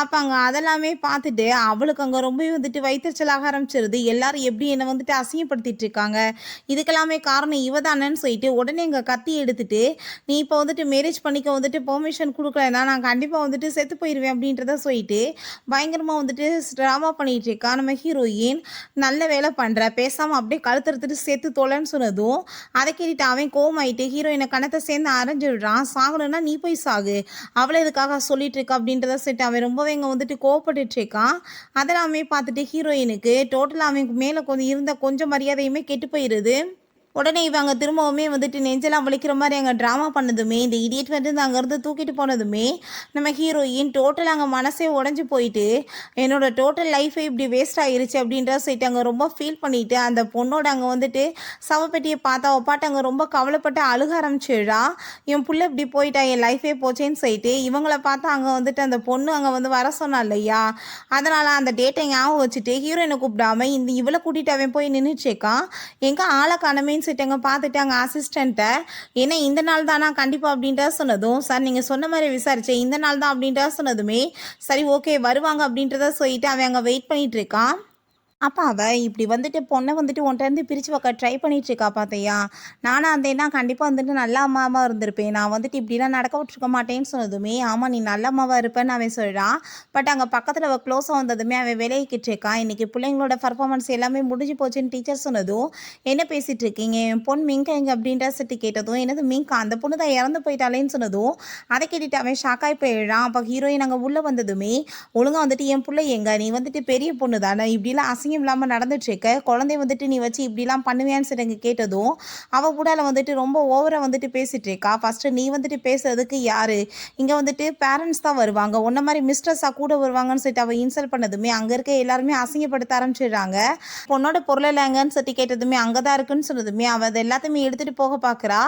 அப்போ அங்கே அதெல்லாமே பார்த்துட்டு அவளுக்கு அங்கே ரொம்பவே வந்துட்டு வயிற்றுச்சலாக ஆரம்பிச்சிருது. எல்லாரும் எப்படி என்னை வந்துட்டு அசிங்கப்படுத்திட்டு இருக்காங்க, இதுக்கெல்லாமே காரணம் இவ தானேன்னு சொல்லிட்டு உடனே எங்கள் கத்தி எடுத்துட்டு நீ இப்போ வந்துட்டு மேரேஜ் பண்ணிக்க வந்துட்டு பெர்மிஷன் கொடுக்கலன்னா நான் கண்டிப்பாக வந்துட்டு செத்து போயிடுவேன் அப்படின்றத சொல்லிட்டு பயங்கரமாக வந்துட்டு ட்ராமா பண்ணிகிட்டு இருக்கா. நம்ம ஹீரோயின் நல்ல வேலை பண்ணுற பேசாமல் அப்படியே கழுத்தறுத்துட்டு சேர்த்து தொலைன்னு சொன்னதும் அதை கேட்டுட்டு அவன் கோவமாயிட்டு ஹீரோயினை கணத்தை சேர்ந்து அரைஞ்சு விடுறான். சாகணும்னா நீ போய் சாகு, அவளை இதுக்காக சொல்லிட்டு இருக்கா அப்படின்றத சொல்லிட்டு அவன் ரொம்பவே இங்கே வந்துட்டு கோவப்பட்டுட்டு இருக்கான். அதெல்லாமே பார்த்துட்டு ஹீரோயினுக்கு டோட்டலாக அவன் மேலே கொஞ்சம் இருந்த கொஞ்சம் மரியாதையுமே கெட்டு போயிடுது. உடனே இவங்க திரும்பவுமே வந்துட்டு நெஞ்செல்லாம் வலிக்கிற மாதிரி அங்கே ட்ராமா பண்ணதுமே இந்த இடியட் வந்து அங்கேருந்து தூக்கிட்டு போனதுமே நம்ம ஹீரோயின் டோட்டல் அங்கே மனசே உடஞ்சி போயிட்டு என்னோட டோட்டல் லைஃபே இப்படி வேஸ்ட் ஆகிருச்சு அப்படின்ற சொல்லிட்டு அங்கே ரொம்ப ஃபீல் பண்ணிவிட்டு அந்த பொண்ணோட அங்கே வந்துட்டு சவப்பெட்டியை பார்த்தா பாட்டு அங்கே ரொம்ப கவலைப்பட்டு அழுக ஆரம்பிச்சிடுறா. என் புள்ள இப்படி போயிட்டா, என் லைஃபே போச்சேன்னு சொல்லிட்டு இவங்கள பார்த்தா அங்கே வந்துட்டு அந்த பொண்ணு அங்கே வந்து வர சொன்னா இல்லையா, அதனால் அந்த டேட்டை ஞாபகம் வச்சுட்டு ஹீரோயினை கூப்பிடாம இந்த இவளை கூட்டிகிட்டு அவன் போய் நின்றுச்சேக்கான். எங்கே ஆளை காணமே சொல்லிட்டாங்க. பார்த்துட்டாங்க அசிஸ்டண்ட்டை, ஏன்னா இந்த நாள் தானா கண்டிப்பாக அப்படின்ட்டு சொன்னதும் சார் நீங்கள் சொன்ன மாதிரி விசாரிச்சேன் இந்த நாள் தான் அப்படின்ட்டு சொன்னதுமே சரி ஓகே வருவாங்க அப்படின்றத சொல்லிட்டு அவன் அங்கே வெயிட் பண்ணிட்டு இருக்கான். அப்போ அவள் இப்படி வந்துட்டு பொண்ணை வந்துட்டு உன்ட்டேருந்து பிரித்து வைக்க ட்ரை பண்ணிகிட்ருக்கா பார்த்தியா, நானாக இருந்தேன்னா கண்டிப்பாக வந்துட்டு நல்ல அம்மாவாக இருந்திருப்பேன், நான் வந்துட்டு இப்படிலாம் நடக்க விட்டுருக்க மாட்டேன்னு சொன்னதுமே ஆமாம் நீ நல்ல அம்மாவாக இருப்பேன்னு அவன் சொல்கிறான். பட் அங்கே பக்கத்தில் அவள் க்ளோஸாக வந்ததுமே அவன் விலகிக்கிட்டு இருக்கான். இன்றைக்கி பிள்ளைங்களோட பர்ஃபார்மன்ஸ் எல்லாமே முடிஞ்சு போச்சுன்னு டீச்சர் சொன்னதும் என்ன பேசிகிட்டு இருக்கீங்க, என் பொண்ணு மிங்கா எங்கே அப்படின்ற சட்டி கேட்டதும் என்னது மிங்கா அந்த பொண்ணு தான் இறந்து போயிட்டாலேன்னு சொன்னதும் அதை கேட்டுட்டு அவன் ஷாக்காகி போயிடுறான். அப்போ ஹீரோயின் அங்கே உள்ளே வந்ததுமே ஒழுங்காக வந்துட்டு என் பிள்ளை எங்க, நீ வந்துட்டு பெரிய பொண்ணு தானே, இப்படிலாம் இல்லாமல் நடந்துட்டுருக்க, குழந்தைய வந்துட்டு நீ வச்சு இப்படிலாம் பண்ணுவியான்னு சொல்லி கேட்டதும் அவள் கூட வந்துட்டு ரொம்ப ஓவராக வந்துட்டு பேசிகிட்டு இருக்கா. ஃபஸ்ட்டு நீ வந்துட்டு பேசுறதுக்கு யார், இங்கே வந்துட்டு பேரண்ட்ஸ் தான் வருவாங்க, உன்ன மாதிரி மிஸ்டர்ஸாக கூட வருவாங்கன்னு சொல்லிட்டு அவள் இன்சல்ட் பண்ணதுமே அங்கே இருக்க எல்லாருமே அசிங்கப்படுத்த ஆரம்பிச்சிடுறாங்க. பொண்ணோட பொருள் இல்லைங்கன்னு சொல்லி கேட்டதுமே அங்கே தான் இருக்குன்னு சொன்னதுமே அவள் அதை எல்லாத்தையுமே எடுத்துகிட்டு போக பார்க்குறா.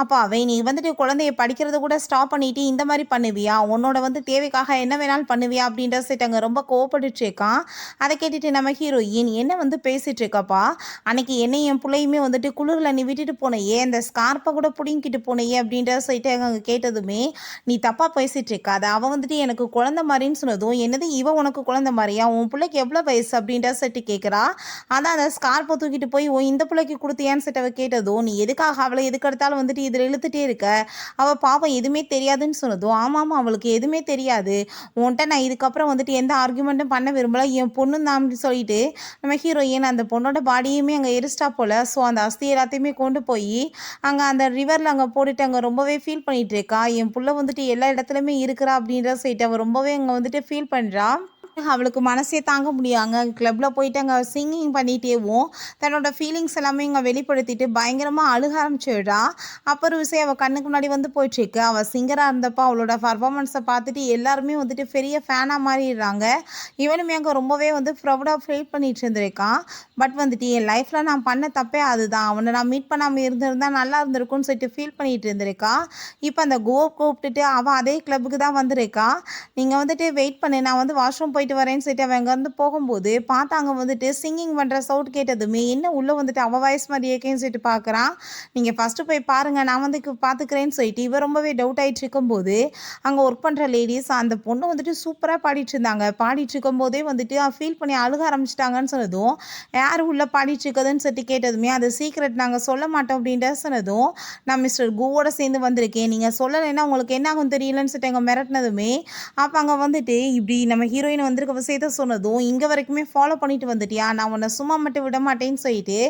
அப்போ அவன் நீ வந்துட்டு குழந்தைய படிக்கிறத கூட ஸ்டாப் பண்ணிட்டு இந்த மாதிரி பண்ணுவியா, உன்னோட வந்து தேவைக்காக என்ன வேணாலும் பண்ணுவியா அப்படின்ற சொல்லிட்டு அங்கே ரொம்ப கோவப்பட்டுட்டு இருக்கான். அதை கேட்டுட்டு நம்ம ஹீரோயின் என்ன வந்து பேசிகிட்டு இருக்கப்பா, அன்னைக்கு என்னை என் பிள்ளையுமே வந்துட்டு குளிரில் நீ விட்டுட்டு போனையே, அந்த ஸ்கார்ப்பை கூட பிடிங்கிட்டு போனையே அப்படின்ற சொல்லிட்டு அங்கே கேட்டதுமே நீ தப்பாக பேசிகிட்டு இருக்காது, அவள் வந்துட்டு எனக்கு குழந்தை மாதிரின்னு சொன்னதும் என்னது இவன் உனக்கு குழந்தை மாதிரியா, உன் பிள்ளைக்கு எவ்வளோ வயசு அப்படின்ற சொல்லிட்டு கேட்குறா. அதான் அந்த ஸ்கார்ப்பை தூக்கிட்டு போய் இந்த பிள்ளைக்கு கொடுத்தியான்னு சொல்லிட்டு அவள் கேட்டதும் நீ எதுக்காக அவளை எதுக்கு எடுத்தாலும் வந்துட்டு இதில் இழுத்துட்டே இருக்க, அவள் பாவம் எதுவுமே தெரியாதுன்னு சொன்னதும் ஆமாம் அவளுக்கு எதுவுமே தெரியாது, உன்கிட்ட நான் இதுக்கப்புறம் வந்துட்டு எந்த ஆர்குமெண்ட்டும் பண்ண விரும்பல, என் பொண்ணு தான் அப்படின்னு சொல்லிட்டு நம்ம ஹீரோயின் அந்த பொண்ணோட பாடியுமே அங்கே எரிஸ்டா போல். ஸோ அந்த அஸ்தி எல்லாத்தையுமே கொண்டு போய் அங்கே அந்த ரிவரில் அங்கே போட்டுட்டு அங்கே ரொம்பவே ஃபீல் பண்ணிகிட்டு இருக்கா. என் புள்ள வந்துட்டு எல்லா இடத்துலையுமே இருக்கிறா அப்படின்ற சொல்லிட்டு அவள் ரொம்பவே அங்கே வந்துட்டு ஃபீல் பண்ணுறா. அவளுக்கு மனசே தாங்க முடியாங்க. கிளப்பில் போயிட்டு அங்கே சிங்கிங் பண்ணிகிட்டேவும் தன்னோட ஃபீலிங்ஸ் எல்லாமே இங்கே வெளிப்படுத்திட்டு பயங்கரமாக அழுக ஆரம்பிச்சிடுறா. அப்போ ஒரு விஷயம் அவள் கண்ணுக்கு முன்னாடி வந்து போயிட்டுருக்கு. அவள் சிங்கராக இருந்தப்போ அவளோட பர்ஃபார்மன்ஸை பார்த்துட்டு எல்லாருமே வந்துட்டு பெரிய ஃபேனாக மாறிடுறாங்க. இவனுமே அங்கே ரொம்பவே வந்து ப்ரௌடாக ஃபீல் பண்ணிட்டு இருந்திருக்கான். பட் வந்துட்டு என் லைஃப்பில் நான் பண்ண தப்பே அதுதான், அவனை நான் மீட் பண்ணாமல் இருந்திருந்தா நல்லா இருந்திருக்கும்னு சொல்லிட்டு ஃபீல் பண்ணிகிட்டு இருந்திருக்கா. இப்போ அந்த கூப்பிட்டுட்டு அவள் அதே கிளப்புக்கு தான் வந்திருக்கா. நீங்கள் வந்துட்டு வெயிட் பண்ணு, நான் வந்து வாஷ்ரூம் போயிட்டு வரேன்னு சொல்லிட்டு அவன் அங்கேருந்து போகும்போது பார்த்தாங்க வந்துட்டு சிங்கிங் பண்ணுற சவுட் கேட்டதுமே என்ன உள்ளே வந்துட்டு அவள் வாய்ஸ் மாதிரி இருக்கேன்னு சொல்லிட்டு பார்க்குறான். நீங்கள் ஃபஸ்ட்டு போய் பாருங்கள் நான் வந்து பார்த்துக்கிறேன்னு சொல்லிட்டு இவன் ரொம்பவே டவுட் ஆகிட்டு இருக்கும்போது அங்கே ஒர்க் பண்ணுற லேடிஸ் அந்த பொண்ணு வந்துட்டு சூப்பராக பாடிட்டு இருந்தாங்க. பாடிட்டு இருக்கும்போதே வந்துட்டு ஃபீல் பண்ணி அழுக ஆரம்பிச்சிட்டாங்கன்னு சொன்னதும், யார் உள்ள பாடிட்டு இருக்குதுன்னு சொல்லிட்டு கேட்டதுமே, அது சீக்ரெட் நாங்க சொல்ல மாட்டோம் அப்படின்ட்டு சொன்னதும், நான் மிஸ்டர் கூவோட சேர்ந்து வந்திருக்கேன். நீங்க சொல்லலைன்னா உங்களுக்கு என்ன ஆகும் தெரியலன்னு சொல்லிட்டு அங்க மிரட்டினதுமே, அப்ப அங்க வந்துட்டு இப்படி நம்ம ஹீரோயின் வந்திருக்க விஷயத்த சொன்னதும், இங்க வரைக்குமே ஃபாலோ பண்ணிட்டு வந்துட்டியா? நான் உன்ன சும்மா மட்டும் விட மாட்டேன்னு சொல்லிட்டு,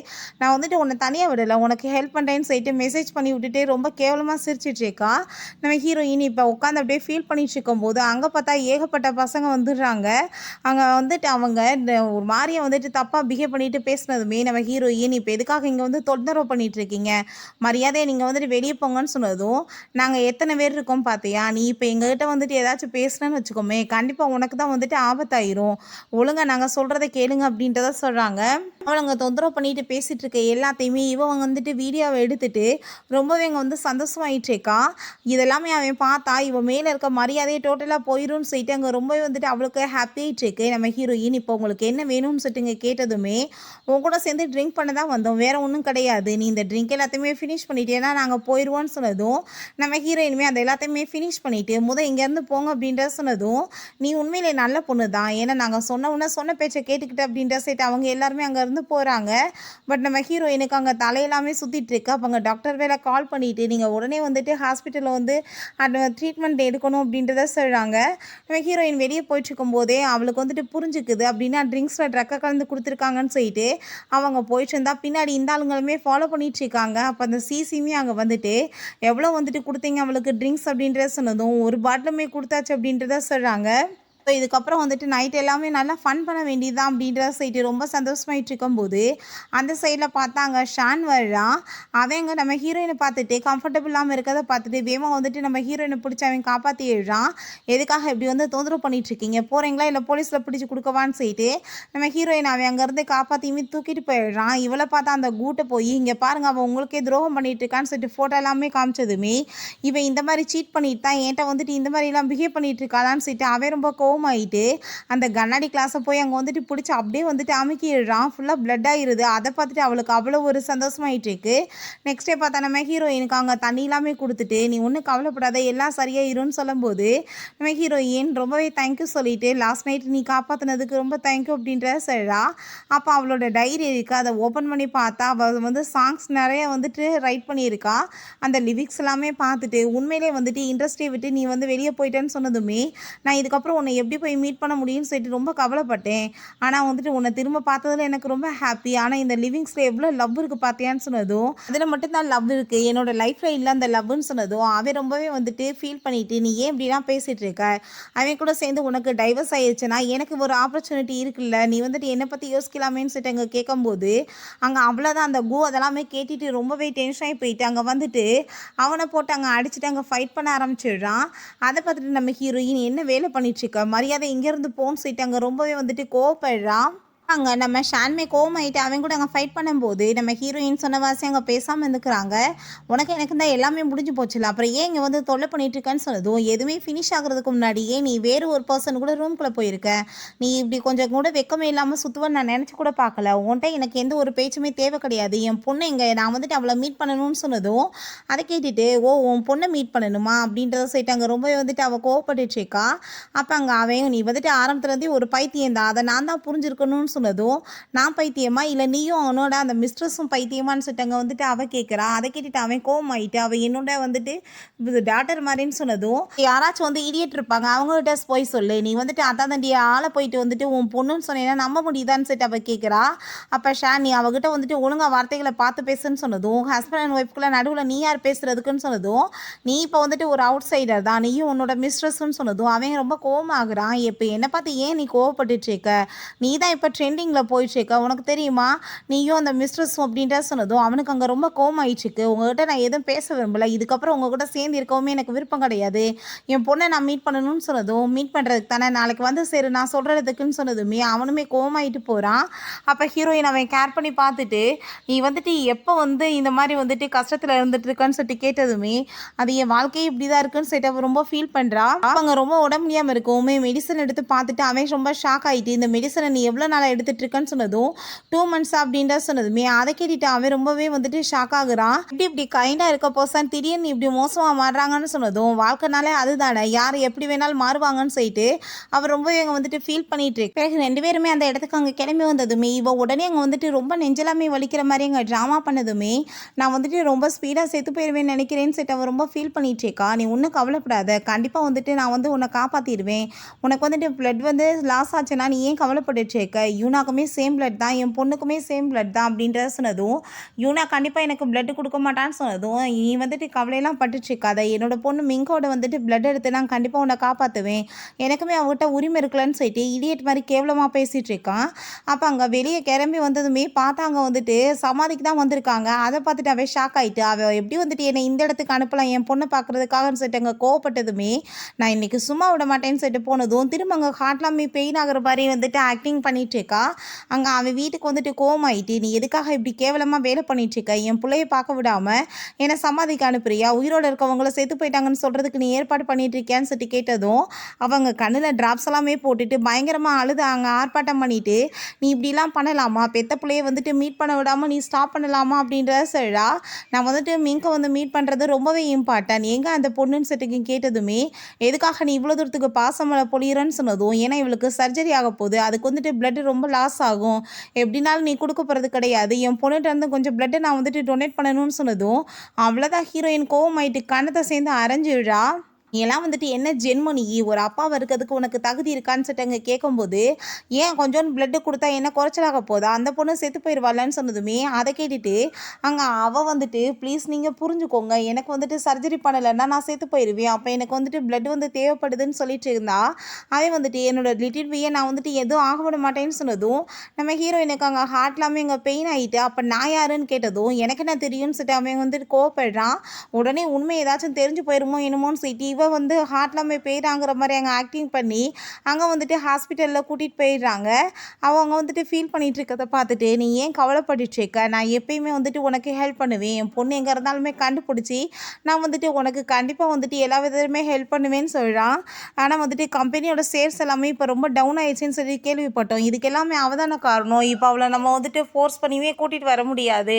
நான் வந்துட்டு உன்ன தனியா விடல. உனக்கு ஹெல்ப் பண்றேன்னு சொல்லிட்டு மெசேஜ் பண்ணி விட்டுட்டு ரொம்ப கேவலமா சிரிச்சிட்டு இருக்கா. நம்ம ஹீரோயின் இப்ப உட்காந்து அப்படியே ஃபீல் பண்ணிட்டு இருக்கும்போது, அங்க பார்த்தா ஏகப்பட்ட பசங்க வந்துடுறாங்க. அங்க வந்துட்டு அவங்க ஒரு மாரியா வந்துட்டு தப்பா பிஹேவ் பண்ணிட்டு பேசினதுமே, நம்ம ஹீரோயின் இப்ப எதுக்காக இங்க வந்து தொந்தரவு பண்ணிட்டு இருக்கீங்க? மரியாதையா நீங்க வந்துட்டு வெளிய போங்கன்னு சொன்னதும், நாங்க எத்தன பேர் இருக்கோம் பார்த்தியா? நீ இப்ப எங்ககிட்ட வந்துட்டு ஏதாச்சும் பேசுனன்னு வச்சுக்கோமே, கண்டிப்பா உனக்கு தான் வந்துட்டு ஆபத்தாயிரும். ஒழுங்கா நாங்க சொல்றத கேளுங்க அப்படின்றத சொல்றாங்க. அவளுங்க தொந்தரவு பண்ணிட்டு பேசிட்டு இருக்க எல்லாத்தையுமே இவன் வந்துட்டு வீடியோவை எடுத்துட்டு ரொம்பவே அங்க வந்து சந்தோஷமாயிட்டு இருக்கா. இதெல்லாமே அவன் பார்த்தா இவன் மேல இருக்க மரியாதையே டோட்டலா போயிரும்னு சொல்லிட்டு அங்க ரொம்பவே வந்துட்டு அவளுக்கு ஹாப்பி ஆயிட்டு இருக்கு. நம்ம ஹீரோயின் இப்போ உங்களுக்கு என்ன வேணும்னு சொல்லிட்டு இங்க கேட்டதுமே, உன் கூட சேர்ந்து ட்ரிங்க் பண்ண தான் வந்தோம், வேற ஒன்றும் கிடையாது. நீ இந்த ட்ரிங்க் எல்லாத்தையுமே ஃபினிஷ் பண்ணிட்டேன்னா நாங்க போயிடுவோம்னு சொன்னதும், நம்ம ஹீரோயினுமே அதை எல்லாத்தையுமே ஃபினிஷ் பண்ணிட்டு இங்கேருந்து போங்க அப்படின்ற சொன்னதும், நீ உண்மையிலே நல்ல பொண்ணு தான். ஏன்னா நாங்கள் சொன்ன பேச்சை கேட்டுக்கிட்டு அப்படின்ற சைட்டு அவங்க எல்லாருமே அங்கேருந்து போகிறாங்க. பட் நம்ம ஹீரோயினுக்கு அங்கே தலையெல்லாமே சுற்றிட்டு இருக்கு. அப்போ அங்கே டாக்டர் வேலை கால் பண்ணிவிட்டு நீங்கள் உடனே வந்துட்டு ஹாஸ்பிட்டலில் வந்து அந்த ட்ரீட்மெண்ட் எடுக்கணும் அப்படின்றத சொல்கிறாங்க. நம்ம ஹீரோயின் வெளியே போயிட்டுருக்கும் போதே அவளுக்கு வந்துட்டு புரிஞ்சுக்குது அப்படின்னா ட்ரிங்க்ஸில் ட்ரக்கை கலந்து கொடுத்துருக்காங்கன்னு சொல்லிட்டு அவங்க போயிட்டு இருந்தா பின்னாடி இந்த ஆளுங்களுமே ஃபாலோ பண்ணிட்டு இருக்காங்க. அப்போ அந்த சிசியுமே அங்கே வந்துட்டு எவ்வளோ வந்துட்டு கொடுத்தீங்க அவளுக்கு ட்ரிங்க்ஸ் அப்படின்றத சொன்னதும், ஒரு பாட்டிலுமே கொடுத்தாச்சு அப்படின்றத சொல்கிறாங்க. ஸோ இதுக்கப்புறம் வந்துட்டு நைட் எல்லாமே நல்லா ஃபன் பண்ண வேண்டியது தான் அப்படின்ற சைடு ரொம்ப சந்தோஷமாயிட்டு இருக்கும்போது, அந்த சைடில் பார்த்தா அங்கே ஷான் வர்றான். அவங்க நம்ம ஹீரோயினை பார்த்துட்டு கம்ஃபர்டபுள் இல்லாமல் இருக்கிறத பார்த்துட்டு வேகமாக வந்துட்டு நம்ம ஹீரோயினை பிடிச்சி அவன் காப்பாற்றி எழுறான். எதுக்காக இப்படி வந்து தொந்தரவு பண்ணிட்டுருக்கீங்க, போகிறீங்களா இல்லை போலீஸில் பிடிச்சி கொடுக்கவான்னு சொல்லிட்டு நம்ம ஹீரோயின் அவன் அங்கேருந்து காப்பாற்றியுமே தூக்கிட்டு போயிடுறான். இவளை பார்த்தா அந்த கூட்டை போய் இங்கே பாருங்க அவன் உங்களுக்கே துரோகம் பண்ணிட்டு இருக்கான்னு சொல்லிட்டு ஃபோட்டோ எல்லாமே காமிச்சதுமே, இவன் இந்த மாதிரி சீட் பண்ணிட்டு தான் என்கிட்ட வந்துட்டு இந்த மாதிரிலாம் பிஹேவ் பண்ணிட்டு இருக்காளான்னு சொல்லிட்டு அவன் ரொம்ப கோவமாயிட்டு அந்த கண்ணாடி கிளாஸை போய் அங்கே வந்துட்டு பிடிச்சி அப்படியே வந்துட்டு அமுக்கிடுறான். ஃபுல்லாக பிளட் ஆகிடுது. அதை பார்த்துட்டு அவளுக்கு அவ்வளோ ஒரு சந்தோஷமாயிட்டு இருக்கு. நெக்ஸ்ட் டே பார்த்தா நம்ம ஹீரோயினுக்கு அங்கே தண்ணி எல்லாமே கொடுத்துட்டு நீ ஒன்றும் கவலைப்படாத எல்லாம் சரியாயிரும்னு சொல்லும்போது, நம்ம ஹீரோயின் ரொம்பவே தேங்க்யூ சொல்லிட்டு லாஸ்ட் நைட் நீ காப்பாற்றினதுக்கு ரொம்ப தேங்க்யூ அப்படின்ற சொல்கிறா. அப்போ அவளோட டைரி இருக்குது, அதை ஓப்பன் பண்ணி பார்த்தா அவள் வந்து சாங்ஸ் நிறைய வந்துட்டு ரைட் பண்ணியிருக்கா. அந்த லிரிக்ஸ் எல்லாமே பார்த்துட்டு உண்மையிலே வந்துட்டு இண்டஸ்ட்ரியை விட்டு நீ வந்து வெளியே போயிட்டேன்னு சொன்னதுமே, நான் இதுக்கப்புறம் உன்னை எப்படி போய் மீட் பண்ண முடியும்னு சொல்லிட்டு ரொம்ப கவலைப்பட்டேன். ஆனால் வந்துட்டு உன்னை திரும்ப பார்த்ததுல எனக்கு ரொம்ப ஹாப்பி. ஆனால் இந்த லிவிங்ஸில் எவ்வளோ லவ் இருக்குது பார்த்தியான்னு சொன்னதும், அதில் மட்டும்தான் லவ் இருக்குது, என்னோட லைஃப்பில் இல்லை அந்த லவ்னு சொன்னதும் அவன் ரொம்பவே வந்துட்டு ஃபீல் பண்ணிவிட்டு நீ ஏன் இப்படிலாம் பேசிகிட்டு இருக்க, அவன் கூட சேர்ந்து உனக்கு டைவர்ஸ் ஆயிடுச்சுன்னா எனக்கு ஒரு ஆப்பர்ச்சுனிட்டி இருக்குல்ல, நீ வந்துட்டு என்னை பற்றி யோசிக்கலாமேன்னு சொல்லிட்டு அங்கே கேட்கும்போது, அங்கே அவ்வளோதான் அந்த அதெல்லாமே கேட்டுட்டு ரொம்பவே டென்ஷன் ஆகி போயிட்டு அங்கே வந்துட்டு அவனை போட்டு அங்கே அடிச்சுட்டு அங்கே ஃபைட் பண்ண ஆரம்பிச்சிடுறான். அதை பார்த்துட்டு நம்ம ஹீரோயின் என்ன வேலை பண்ணிட்டுருக்க, மரியாதை இங்கேருந்து போன்னு சொல்லிட்டு அங்கே ரொம்பவே வந்துட்டு கோவப்படுறான். அங்க நம்ம ஷான்மே கோவமாயிட்டு அவன் கூட அங்கே ஃபைட் பண்ணும்போது நம்ம ஹீரோயின் சொன்ன வாசி அங்கே பேசாமல் இருந்துக்கிறாங்க. உனக்கு எனக்கு தான் எல்லாமே முடிஞ்சு போச்சுல, அப்புறம் ஏன் இங்கே வந்து தொல்லை பண்ணிட்டு இருக்கேன்னு சொன்னதும், எதுவுமே ஃபினிஷ் ஆகுறதுக்கு முன்னாடியே நீ வேறு ஒரு பர்சன் கூட ரூம்குள்ளே போயிருக்க, நீ இப்படி கொஞ்சம் கூட வெக்கமே இல்லாமல் சுற்றுவேன்னு நான் நினச்சி கூட பார்க்கல, உன்கிட்ட எனக்கு எந்த ஒரு பேச்சுமே தேவை கிடையாது, என் பொண்ணு எங்கே நான் வந்துட்டு அவளை மீட் பண்ணணும்னு சொன்னதும், அதை கேட்டுட்டு ஓ உன் பொண்ணை மீட் பண்ணணுமா அப்படின்றத சொல்லிட்டு அங்கே ரொம்பவே வந்துட்டு அவள் கோவப்பட்டுட்டு இருக்கா. அப்போ அங்கே அவன் நீ வந்துட்டு ஆரம்பத்துலேருந்தே ஒரு பைத்தியம் தான், அதை நான் தான் புரிஞ்சிருக்கணும்னு சொன்னதும், நான் பைத்தியமா இல்லை நீயும் அவனோட அந்த மிஸ்ட்ரஸும் பைத்தியமான்னு சொல்லிட்டு அங்கே வந்துட்டு அவள் கேட்குறா. அதை கேட்டுட்டு அவன் கோவமாயிட்டு அவள் என்னோட வந்துட்டு டாட்டர் மாதிரின்னு சொன்னதும், யாராச்சும் வந்து இடியட் இருப்பாங்க அவங்ககிட்ட போய் சொல்லு, நீ வந்துட்டு அதான் தண்டிய ஆளை போயிட்டு வந்துட்டு உன் பொண்ணுன்னு சொன்னீங்கன்னா நம்ப முடியுதான்னு சொல்லிட்டு அவள் கேட்குறா. அப்போ ஷான் நீ அவகிட்ட வந்துட்டு ஒழுங்கா வார்த்தைகளை பார்த்து பேசுன்னு சொன்னதும், ஹஸ்பண்ட் அண்ட் ஒய்ஃப்குள்ளே நடுவில் நீ யார் பேசுறதுக்குன்னு சொன்னதும், நீ இப்போ வந்துட்டு ஒரு அவுட் சைடர் தான், நீயும் உன்னோட மிஸ்ட்ரஸ்ன்னு சொன்னதும் அவன் ரொம்ப கோவமாகறான். இப்போ என்னை பார்த்து ஏன் நீ கோவப்பட்டுட்டு இருக்க, நீ தான் இப்போ ட்ரெண்டிங்கில் போயிட்டுருக்க, உனக்கு தெரியுமா, நீயும் அந்த மிஸ்ட்ரஸும் அப்படின்ற சொன்னதும் அவனுக்கு அங்கே ரொம்ப கோவமாயிடுச்சுக்கு. உங்கள்கிட்ட நான் எதுவும் பேச விரும்பலை, இதுக்கப்புறம் உங்கள் கூட சேர்ந்து இருக்கவுமே எனக்கு விருப்பம் கிடையாது, என் பொண்ணை நான் மீட் பண்ணணும்னு சொன்னதும், மீட் பண்ணுறதுக்கு தானே நாளைக்கு வந்து சரி நான் சொல்கிறதுக்குன்னு சொன்னதுமே அவனுமே கோவமாயிட்டு போகிறான். அப்போ ஹீரோயின் அவன் கேர் பண்ணி பார்த்துட்டு நீ வந்துட்டு எப்போ வந்து இந்த மாதிரி வந்துட்டு கஷ்டத்தில் இருந்துட்டு இருக்கான்னு சொல்லிட்டு கேட்டதுமே, அது என் வாழ்க்கையே இப்படி தான் இருக்குன்னு சொல்லிட்டு அவள் ரொம்ப ஃபீல் பண்ணுறா. அவங்க ரொம்ப உடம்பு முடியாமல் இருக்கவுமே மெடிசன் எடுத்து பார்த்துட்டு அவன் ரொம்ப ஷாக் ஆகிட்டு, இந்த மெடிசனை நீ எவ்வளோ நாளாக எடுத்துட்டு இருக்கேன்னு சொன்னதும் 2 months அப்படின்ற சொன்னதுமே அதை கேட்டுட்டு அவன் ரொம்பவே வந்துட்டு ஷாக் ஆகுறான். இப்படி கைண்டா இருக்க பர்சன் திடீர்னு இப்படி மோசமா மாறுறாங்கன்னு சொன்னதும் வாழ்க்கைனாலே அதுதானே, யார் எப்படி வேணாலும் மாறுவாங்கன்னு சொல்லிட்டு அவர் ரொம்பவே அங்கே வந்துட்டு ஃபீல் பண்ணிட்டு இருக்கு. பிறகு 2 பேருமே அந்த இடத்துக்கு அங்கே கிளம்பி வந்ததுமே இவ உடனே அங்கே வந்துட்டு ரொம்ப நெஞ்சலாமே வலிக்கிற மாதிரி அங்கே ட்ராமா பண்ணதுமே நான் வந்துட்டு ரொம்ப ஸ்பீடாக செத்து போயிடுவேன்னு நினைக்கிறேன்னு சொல்லிட்டு அவன் ரொம்ப ஃபீல் பண்ணிட்டு இருக்கா. நீ ஒன்றும் கவலைப்படாத, கண்டிப்பாக வந்துட்டு நான் வந்து உன்னை காப்பாற்றிடுவேன். உனக்கு வந்துட்டு பிளட் வந்து லாஸ் ஆச்சுன்னா நீ ஏன் கவலைப்பட்டுட்டு இருக்க, யூனாக்குமே சேம் பிளட் தான், என் பொண்ணுக்குமே சேம் பிளட் தான் அப்படின்றத சொன்னதும் யூனா கண்டிப்பாக எனக்கு பிளட் கொடுக்க மாட்டான்னு சொன்னதும் நீ வந்துட்டு கவலையெல்லாம் பட்டுட்டு இருக்காத, என்னோட பொண்ணு மிங்கோட வந்துட்டு பிளட் எடுத்து நான் கண்டிப்பாக உன்னை காப்பாற்றுவேன், எனக்குமே அவங்ககிட்ட உரிமை இருக்கலன்னு சொல்லிட்டு இடியட் மாதிரி கேவலமாக பேசிகிட்டு இருக்கான். அப்போ அங்கே வெளியே கிளம்பி வந்ததுமே பார்த்தாங்க வந்துட்டு சமாதிக்கு தான் வந்திருக்காங்க. அதை பார்த்துட்டு அவன் ஷாக் ஆகிட்டு அவள் எப்படி வந்துட்டு என்னை இந்த இடத்துக்கு அனுப்பலாம் என் பொண்ணை பார்க்குறதுக்காகன்னு சொல்லிட்டு அங்கே கோவப்பட்டதுமே நான் இன்றைக்கி சும்மா விட மாட்டேன்னு சொல்லிட்டு போனதும் திரும்ப அங்கே ஹார்ட்லாமே பெயின் ஆகிற மாதிரி வந்துட்டு ஆக்டிங் பண்ணிட்டு இருக்கா. அங்கே அவன் வீட்டுக்கு வந்துட்டு கோவமாயிட்டு நீ எதுக்காக இப்படி கேவலமாக வேலை பண்ணிட்டு இருக்க, என் பிள்ளைய பார்க்க விடாமல் என்னை சமாதிக்கு அனுப்புறியா, உயிரோடு இருக்கவங்கள செத்து போயிட்டாங்கன்னு சொல்கிறதுக்கு நீ ஏற்பாடு பண்ணிட்டு இருக்கியான்னு சொல்லிட்டு கேட்டதும் அவங்க கண்ணில் ட்ராப்ஸ் எல்லாமே போட்டுட்டு பயங்கரமாக அழுது அங்கே ஆர்ப்பாட்டம் பண்ணிட்டு நீ இப்படிலாம் பண்ணலாமா, பெத்த பிள்ளைய வந்துட்டு மீட் பண்ண விடாமல் நீ ஸ்டாப் பண்ணலாமா அப்படின்றத சொல்கிறா. நான் வந்துட்டு மிங்கை வந்து மீட் பண்ணுறது ரொம்பவே இம்பார்ட்டன்ட், எங்கே அந்த பொண்ணுன்னு சொல்லிட்டு கேட்டதுமே எதுக்காக நீ இவ்வளோ தூரத்துக்கு பாசமலை பொழியிறன்னு சொன்னதும் ஏன்னா இவளுக்கு சர்ஜரி ஆக போகுது, அதுக்கு வந்துட்டு பிளட் ரொம்ப லாஸ் ஆகும், எப்படினாலும் நீ கொடுக்க போகிறது கிடையாது, என் பொண்ணுகிட்ட இருந்து கொஞ்சம் பிளட்டை நான் வந்துட்டு டொனேட் பண்ணணும்னு சொன்னதும் அவ்வளோதான் ஹீரோயின் கோவமாயிட்டு கண்ணத்தை சேர்ந்து அரைஞ்சிடுறா. நீ எல்லாம் வந்துட்டு என்ன ஜென்மோ, நீ ஒரு அப்பாவை இருக்கிறதுக்கு உனக்கு தகுதி இருக்கான்னு சொல்லிட்டு அங்கே கேட்கும்போது ஏன் கொஞ்சோண்டு பிளட்டு கொடுத்தா என்ன குறைச்சலாக போதா, அந்த பொண்ணு செத்து போயிடுவாள்னு சொன்னதுமே அதை கேட்டுட்டு அங்கே அவள் வந்துட்டு ப்ளீஸ் நீங்கள் புரிஞ்சுக்கோங்க, எனக்கு வந்துட்டு சர்ஜரி பண்ணலைன்னா நான் செத்து போயிடுவேன், அப்போ எனக்கு வந்துட்டு பிளட் வந்து தேவைப்படுதுன்னு சொல்லிட்டு இருந்தா அவன் வந்துட்டு என்னோட லிட்டில் பியை நான் வந்துட்டு எதுவும் ஆக விட மாட்டேன்னு சொன்னதும் நம்ம ஹீரோயினுக்கு அங்கே ஹார்ட்லாமே இங்கே பெயின் ஆகிட்டு அப்போ நான் யாருன்னு கேட்டதும் எனக்கு என்ன தெரியும்னு சொல்லிட்டு அவன் வந்துட்டு கோவப்படுறான். உடனே உண்மை ஏதாச்சும் தெரிஞ்சு போயிருமோ என்னமோன்னு சொல்லிட்டு வந்து ஹார்ட்லாமே போயிடாங்கிற மாதிரி அங்கே ஆக்டிங் பண்ணி அங்கே வந்துட்டு ஹாஸ்பிட்டலில் கூட்டிகிட்டு போயிடுறாங்க. அவங்க வந்துட்டு ஃபீல் பண்ணிட்டு இருக்கிறத பார்த்துட்டு நீ ஏன் கவலைப்பட்டுட்டு இருக்க, நான் எப்பயுமே வந்துட்டு உனக்கு ஹெல்ப் பண்ணுவேன், என் பொண்ணு எங்கே இருந்தாலுமே கண்டுபிடிச்சி நான் வந்துட்டு உனக்கு கண்டிப்பாக வந்துட்டு எல்லா விதமே ஹெல்ப் பண்ணுவேன்னு சொல்கிறான். ஆனால் வந்துட்டு கம்பெனியோட ஷேர்ஸ் எல்லாமே இப்போ ரொம்ப டவுன் ஆயிடுச்சுன்னு சொல்லி கேள்விப்பட்டோம், இதுக்கு எல்லாமே அவதான காரணம், இப்போ அவளை நம்ம வந்துட்டு ஃபோர்ஸ் பண்ணியே கூட்டிகிட்டு வர முடியாது,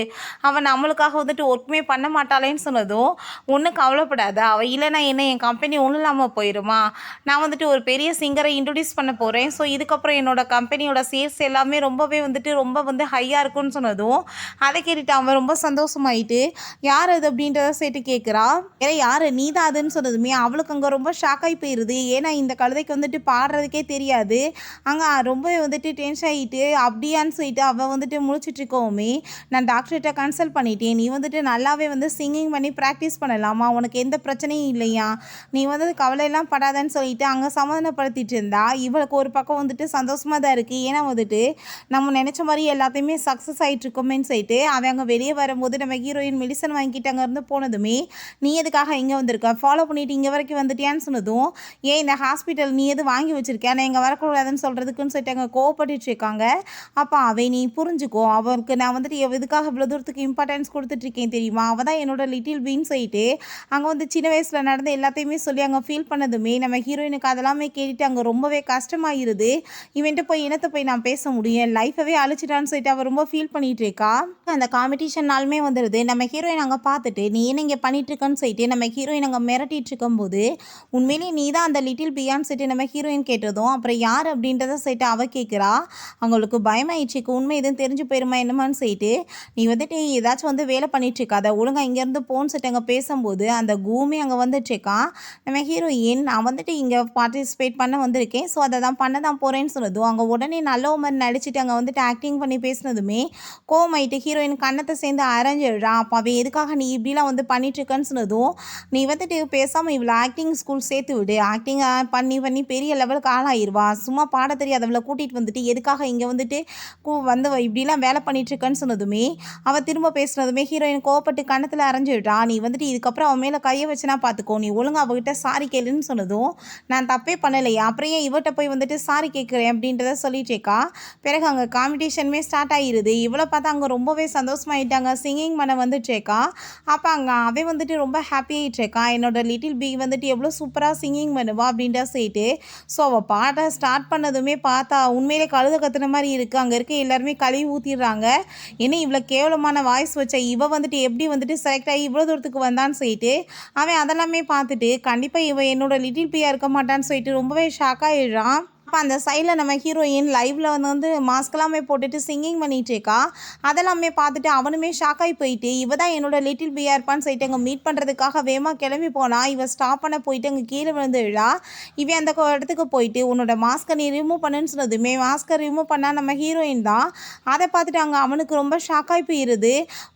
அவன் நம்மளுக்காக வந்துட்டு ஒர்க்குமே பண்ண மாட்டாளேன்னு சொன்னதும் ஒன்றும் கவலைப்படாத, அவள் இல்லைனா என்ன என் கம்பெனி ஒன்றும் இல்லாமல் போயிடுமா, நான் வந்துட்டு ஒரு பெரிய சிங்கரை இன்ட்ரடியூஸ் பண்ண போகிறேன், ஸோ இதுக்கப்புறம் என்னோட கம்பெனியோட சேல்ஸ் எல்லாமே ரொம்பவே வந்துட்டு ரொம்ப வந்து ஹையாக இருக்குன்னு சொன்னதும் அதை கேட்டுட்டு அவன் ரொம்ப சந்தோஷமாயிட்டு யார் அது அப்படின்றத சேர்த்து கேட்குறா. ஏன்னா யார் நீ தான் அதுன்னு சொன்னதுமே அவளுக்கு அங்கே ரொம்ப ஷாக் ஆகி போயிடுது. ஏன்னா இந்த கழுதைக்கு வந்துட்டு பாடுறதுக்கே தெரியாது. அங்கே ரொம்ப வந்துட்டு டென்ஷன் ஆகிட்டு அப்படியான்னு சொல்லிட்டு அவள் வந்துட்டு முழிச்சிட்டு இருக்கோமே நான் டாக்டர்கிட்ட கன்சல்ட் பண்ணிட்டேன், நீ வந்துட்டு நல்லாவே வந்து சிங்கிங் பண்ணி ப்ராக்டிஸ் பண்ணலாமா, உனக்கு எந்த பிரச்சனையும் இல்லையா, நீ வந்து கவலையெல்லாம் படாதன்னு சொல்லிட்டு அங்கே சமாதானப்படுத்திட்டு இருந்தா இவளுக்கு ஒரு பக்கம் வந்துட்டு சந்தோஷமாக தான் இருக்குது. ஏன்னா வந்துட்டு நம்ம நினச்ச மாதிரி எல்லாத்தையுமே சக்ஸஸ் ஆகிட்டு இருக்கோமேன்னு சொல்லிட்டு அவன் அங்கே வெளியே வரும்போது நம்ம ஹீரோயின் மெடிசன் வாங்கிட்டு அங்கேருந்து போனதுமே நீ எதுக்காக இங்கே வந்திருக்க, ஃபாலோ பண்ணிட்டு இங்கே வரைக்கும் வந்துட்டியான்னு சொன்னதும் ஏன் இந்த ஹாஸ்பிட்டல் நீ எது வாங்கி வச்சிருக்கேன், நான் இங்கே வரக்கூடாதுன்னு சொல்கிறதுக்குன்னு சொல்லிட்டு அங்கே கோவப்பட்டு இருக்காங்க. அப்போ அவை நீ புரிஞ்சுக்கோ, அவருக்கு நான் வந்துட்டு எதுக்காக இவ்வளோ தூரத்துக்கு இம்பார்ட்டன்ஸ் கொடுத்துட்ருக்கேன் தெரியுமா, அவள் தான் என்னோட லிட்டில் பீன்னு சொல்லிட்டு அங்கே வந்து சின்ன வயசில் நடந்த எல்லாத்தையுமே சொல்லி அங்கே ஃபீல் பண்ணதுமே நம்ம ஹீரோயினுக்கு அதெல்லாமே கேட்டுட்டு அங்கே ரொம்பவே கஷ்டமாயிருது. இவன்ட்டு போய் இனத்தை போய் நான் பேச முடியும், லைஃபவே அழிச்சிட்டான்னு சொல்லிட்டு அவள் ரொம்ப ஃபீல் பண்ணிட்டு இருக்கா. அந்த காம்படிஷன் நாளுமே வந்துடுது. நம்ம ஹீரோயின் அங்கே பார்த்துட்டு நீ என்ன இங்கே பண்ணிட்டு இருக்கன்னு சொல்லிட்டு நம்ம ஹீரோயின் அங்கே மிரட்டிட்டு இருக்கும்போது உண்மையிலேயே நீ தான் அந்த லிட்டில் பியான்னு சொல்லிட்டு நம்ம ஹீரோயின் கேட்டதும் அப்புறம் யார் அப்படின்றத சொல்லிட்டு அவள் கேட்குறா. அவங்களுக்கு பயமாயிடுச்சுக்கு உண்மை எதுவும் தெரிஞ்சு போயிருமா என்னமான்னு சொல்லிட்டு நீ வந்துட்டு ஏதாச்சும் வந்து வேலை பண்ணிட்டு இருக்காத, ஒழுங்காக இங்கேருந்து போன்னு சொல்லிட்டு அங்கே பேசும்போது அந்த கூமே அங்கே வந்துட்டுருக்கான். நம்ம ஹீரோயின் நான் வந்துட்டு இங்கே பார்ட்டிசிபேட் பண்ண வந்திருக்கேன், ஸோ அதை தான் பண்ண தான் போகிறேன்னு சொன்னதும் அங்கே உடனே நல்ல மாதிரி நடிச்சுட்டு அங்கே வந்துட்டு ஆக்டிங் பண்ணி பேசினதுமே கோவமாயிட்டு ஹீரோயின் கண்ணத்தை சேர்ந்து அரைஞ்சிடுறான். அப்போ அவன் எதுக்காக நீ இப்படிலாம் வந்து பண்ணிட்டுருக்கன்னு சொன்னதும் நீ வந்துட்டு பேசாமல் இவ்வளோ ஆக்டிங் ஸ்கூல் சேர்த்து விடு, ஆக்டிங் பண்ணி பண்ணி பெரிய லெவலுக்கு ஆளாயிருவா, சும்மா பாட தெரியாதவளை கூட்டிகிட்டு வந்துட்டு எதுக்காக இங்கே வந்துட்டு வந்து இப்படிலாம் வேலை பண்ணிட்டுருக்கன்னு சொன்னதுமே அவள் திரும்ப பேசுனதுமே ஹீரோயின் கோவப்பட்டு கண்ணத்தில் அரைஞ்சிடுறான். நீ வந்துட்டு இதுக்கப்புறம் அவன் மேலே கையை வச்சுனா பார்த்துக்கோ, நீ ஒழுங்காக அவகிட்ட சாரி கேளுன்னு சொன்னதும், நான் தப்பே பண்ணலையே, அப்புறம் ஏன் இவட்ட போய் வந்துட்டு சாரி கேட்குறேன் அப்படின்றத சொல்லிட்டேக்கா. பிறகு அங்கே காம்படிஷனுமே ஸ்டார்ட் ஆகிருது. இவளை பார்த்தா அங்கே ரொம்பவே சந்தோஷமாயிட்டாங்க, சிங்கிங் பண்ண வந்துட்டேக்கா. அப்போ அங்கே அவன் வந்துட்டு ரொம்ப ஹாப்பி ஆகிட்டேக்கா. என்னோட லிட்டில் பி வந்துட்டு எவ்வளோ சூப்பராக சிங்கிங் பண்ணுவா அப்படின்ட்டு சொல்லிட்டு. ஸோ அவள் பாட்டை ஸ்டார்ட் பண்ணதுமே பார்த்தா உண்மையிலே கழுத கத்துன மாதிரி இருக்குது. அங்கே இருக்க எல்லாருமே கழுவி ஊற்றிடுறாங்க. என்ன இவ்வளோ கேவலமான வாய்ஸ் வச்ச இவ வந்துட்டு எப்படி வந்துட்டு செலக்ட் ஆகி இவ்வளோ தூரத்துக்கு வந்தான்னு சொல்லிட்டு அவன் அதெல்லாமே பார்த்துட்டு கண்டிப்பாக இவன் என்னோட லிட்டில் பியாக இருக்க மாட்டான்னு சொல்லிட்டு ரொம்பவே ஷாக் ஆகிடுறான். அப்போ அந்த சைடில் நம்ம ஹீரோயின் லைவில் வந்து மாஸ்க் எல்லாமே போட்டுட்டு சிங்கிங் பண்ணிகிட்டேக்கா. அதெல்லாமே பார்த்துட்டு அவனுமே ஷாக் ஆகி போயிட்டு இவ தான் என்னோட லிட்டில் பியாக இருப்பான்னு சொல்லிட்டு அங்கே மீட் பண்ணுறதுக்காக வேகமாக கிளம்பி போனால் இவன் ஸ்டாப் பண்ண போயிட்டு அங்கே கீழே விழுந்து விழா. இவன் அந்த இடத்துக்கு போயிட்டு உன்னோட மாஸ்க்கை நீ ரிமூவ் பண்ணுன்னு சொன்னதுமே மாஸ்க்கை ரிமூவ் பண்ணால் நம்ம ஹீரோயின் தான். அதை பார்த்துட்டு அங்கே அவனுக்கு ரொம்ப ஷாக் ஆகி போயிடுது.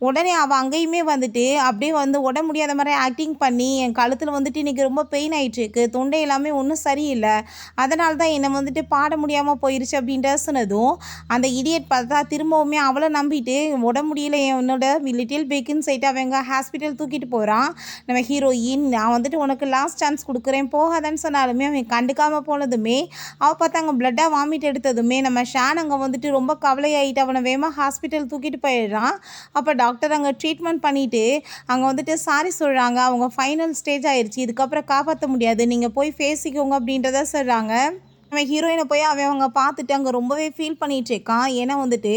உடனே அவள் அங்கேயுமே வந்துட்டு அப்படியே வந்து உட முடியாத மாதிரி ஆக்டிங் பண்ணி என் கழுத்தில் வந்துட்டு இன்றைக்கி ரொம்ப பெயின் ஆகிட்டுருக்கு, தொண்டை எல்லாமே ஒன்றும் சரியில்லை, அதனால தான் என்னை வந்துட்டு பாட முடியாமல் போயிடுச்சு அப்படின்ட்டு சொன்னதும் அந்த இடியட் பார்த்தா திரும்பவுமே அவளை நம்பிட்டு உட முடியல என்னோட லிட்டில் பேக்குன்னு சொல்லிட்டு அவங்க ஹாஸ்பிட்டல் தூக்கிட்டு போகிறான். நம்ம ஹீரோயின் நான் வந்துட்டு உனக்கு லாஸ்ட் சான்ஸ் கொடுக்குறேன் போகாதன்னு சொன்னாலுமே அவன் கண்டுக்காமல் போனதுமே அவள் பார்த்தா அங்கே பிளட்டாக வாமிட் எடுத்ததுமே நம்ம ஷான் அங்கே வந்துட்டு ரொம்ப கவலையாகிட்டு அவனை வேகமாக ஹாஸ்பிட்டல் தூக்கிட்டு போயிடுறான். அப்போ டாக்டர் அங்கே ட்ரீட்மெண்ட் பண்ணிவிட்டு அங்கே வந்துட்டு சாரி சொல்கிறாங்க, அவங்க ஃபைனல் ஸ்டேஜ் ஆயிடுச்சு, இதுக்கப்புறம் காப்பாற்ற முடியாது, நீங்கள் போய் பேசிக்கோங்க அப்படின்றத சொல்கிறாங்க. நம்ம ஹீரோயினை போய் அவங்க பார்த்துட்டு அங்கே ரொம்பவே ஃபீல் பண்ணிகிட்டு இருக்கான். ஏன்னா வந்துட்டு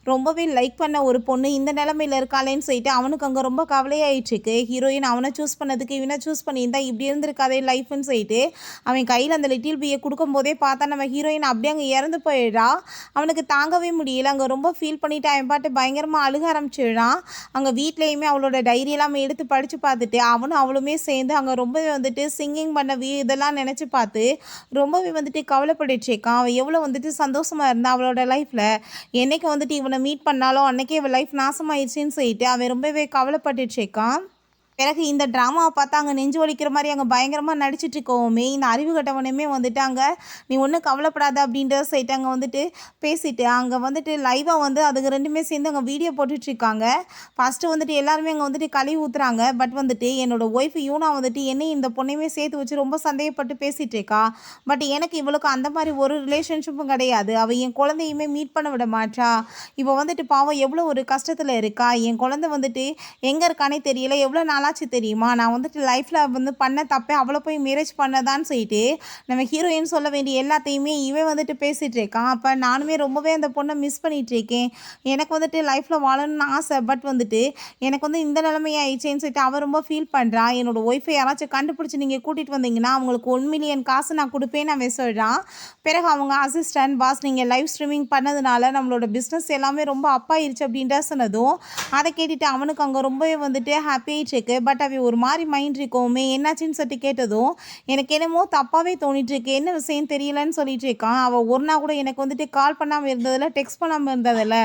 ரொம்பவே லைக் பண்ண ஒரு பொண்ணு இந்த நிலமையில் இருக்காளேன்னு சொல்லிட்டு அவனுக்கு அங்கே ரொம்ப கவலையாயிட்டுருக்கு. ஹீரோயின் அவனை சூஸ் பண்ணதுக்கு இவனை சூஸ் பண்ணியிருந்தா இப்படி இருந்திருக்காதே லைஃப்னு சொல்லிட்டு அவன் கையில் அந்த லிட்டில் பியை கொடுக்கும்போதே பார்த்தா நம்ம ஹீரோயின் அப்படியே அங்கே இறந்து போயிடுறா. அவனுக்கு தாங்கவே முடியல, அங்கே ரொம்ப ஃபீல் பண்ணிவிட்டு அவன் பாட்டு பயங்கரமாக அழுக ஆரம்பிச்சிடுறான். அங்கே வீட்லேயுமே அவளோட டைரியெல்லாம் எடுத்து படித்து பார்த்துட்டு அவளுமே சேர்ந்து அங்கே ரொம்பவே வந்துட்டு சிங்கிங் பண்ண இதெல்லாம் நினச்சி பார்த்து ரொம்பவே வந்துட்டு கவலைப்பட்டுச்சேக்கான். அவள் எவ்வளோ வந்துட்டு சந்தோஷமாக இருந்தா அவளோட லைஃப்பில். என்னைக்கு வந்துட்டு இவனை மீட் பண்ணாலும் அன்றைக்கே இவள் லைஃப் நாசமாயிடுச்சின்னு சொல்லிட்டு அவன் ரொம்பவே கவலைப்பட்டுச்சேக்கான். பிறகு இந்த ட்ராமாவை பார்த்தா அங்கே நெஞ்சு வலிக்கிற மாதிரி அங்கே பயங்கரமாக நடிச்சிட்டு இருக்கோமே இந்த அறிவு கட்டவனுமே வந்துட்டு அங்கே நீ ஒன்றும் கவலைப்படாத அப்படின்ற சைட்டு அங்கே வந்துட்டு பேசிட்டு அங்கே வந்துட்டு லைவாக வந்து அதுக்கு ரெண்டுமே சேர்ந்து அங்கே வீடியோ போட்டுட்ருக்காங்க. ஃபஸ்ட்டு வந்துட்டு எல்லாருமே அங்கே வந்துட்டு கழுவி ஊற்றுறாங்க. பட் வந்துட்டு என்னோடய ஒய்ஃப் யூனா வந்துட்டு என்னையும் இந்த பொண்ணையுமே சேர்த்து வச்சு ரொம்ப சந்தேகப்பட்டு பேசிகிட்டு இருக்கா. பட் எனக்கு இவளுக்கு அந்த மாதிரி ஒரு ரிலேஷன்ஷிப்பும் கிடையாது. அவள் என் குழந்தையுமே மீட் பண்ண விட மாட்டா. இப்போ வந்துட்டு பாவம் எவ்வளோ ஒரு கஷ்டத்தில் இருக்கா. என் குழந்தை வந்துட்டு எங்கே இருக்கானே தெரியல, எவ்வளோ நாளாச்சு தெரியுமா, நான் வந்துட்டு லைஃப்பில் வந்து பண்ண தப்பே அவளை போய் மேரேஜ் பண்ணதான்னு சொல்லிட்டு நம்ம ஹீரோயின் சொல்ல வேண்டிய எல்லாத்தையுமே இவன் வந்துட்டு பேசிகிட்டு இருக்கான். அப்போ நானுமே ரொம்பவே அந்த பொண்ணை மிஸ் பண்ணிகிட்டு இருக்கேன். எனக்கு வந்துட்டு லைஃப்பில் வாழணும்னு ஆசை. பட் வந்துட்டு எனக்கு வந்து இந்த நிலைமையை ஆயிடுச்சேன்னு சொல்லிட்டு அவள் ரொம்ப ஃபீல் பண்ணுறான். என்னோட ஒய்ஃபை யாராச்சும் கண்டுபிடிச்சி நீங்கள் கூட்டிகிட்டு வந்தீங்கன்னா அவங்களுக்கு 1 மில்லியன் காசு நான் கொடுப்பேன்னு அவன் சொல்கிறான். பிறகு அவங்க அசிஸ்டன்ட் பாஸ் நீங்கள் லைவ் ஸ்ட்ரீமிங் பண்ணதுனால நம்மளோட பிஸ்னஸ் எல்லாமே ரொம்ப அப்பாயிருச்சு அப்படின்ட்டு சொன்னதும் அதை கேட்டுட்டு அவனுக்கு அங்கே ரொம்பவே வந்துட்டு ஹாப்பி ஆகிட்டுருக்கு. பட் அவ ஒரு மாதிரி மைண்ட் இருக்கோமே என்னாச்சுன்னு சொல்லிட்டு கேட்டதும் எனக்கு என்னமோ தப்பாகவே தோணிட்டுருக்கு, என்ன விஷயம் தெரியலன்னு சொல்லிட்டு இருக்கான். அவள் ஒரு நாள் கூட எனக்கு வந்துட்டு கால் பண்ணாமல் இருந்ததில்ல, டெக்ஸ்ட் பண்ணாமல் இருந்ததில்ல,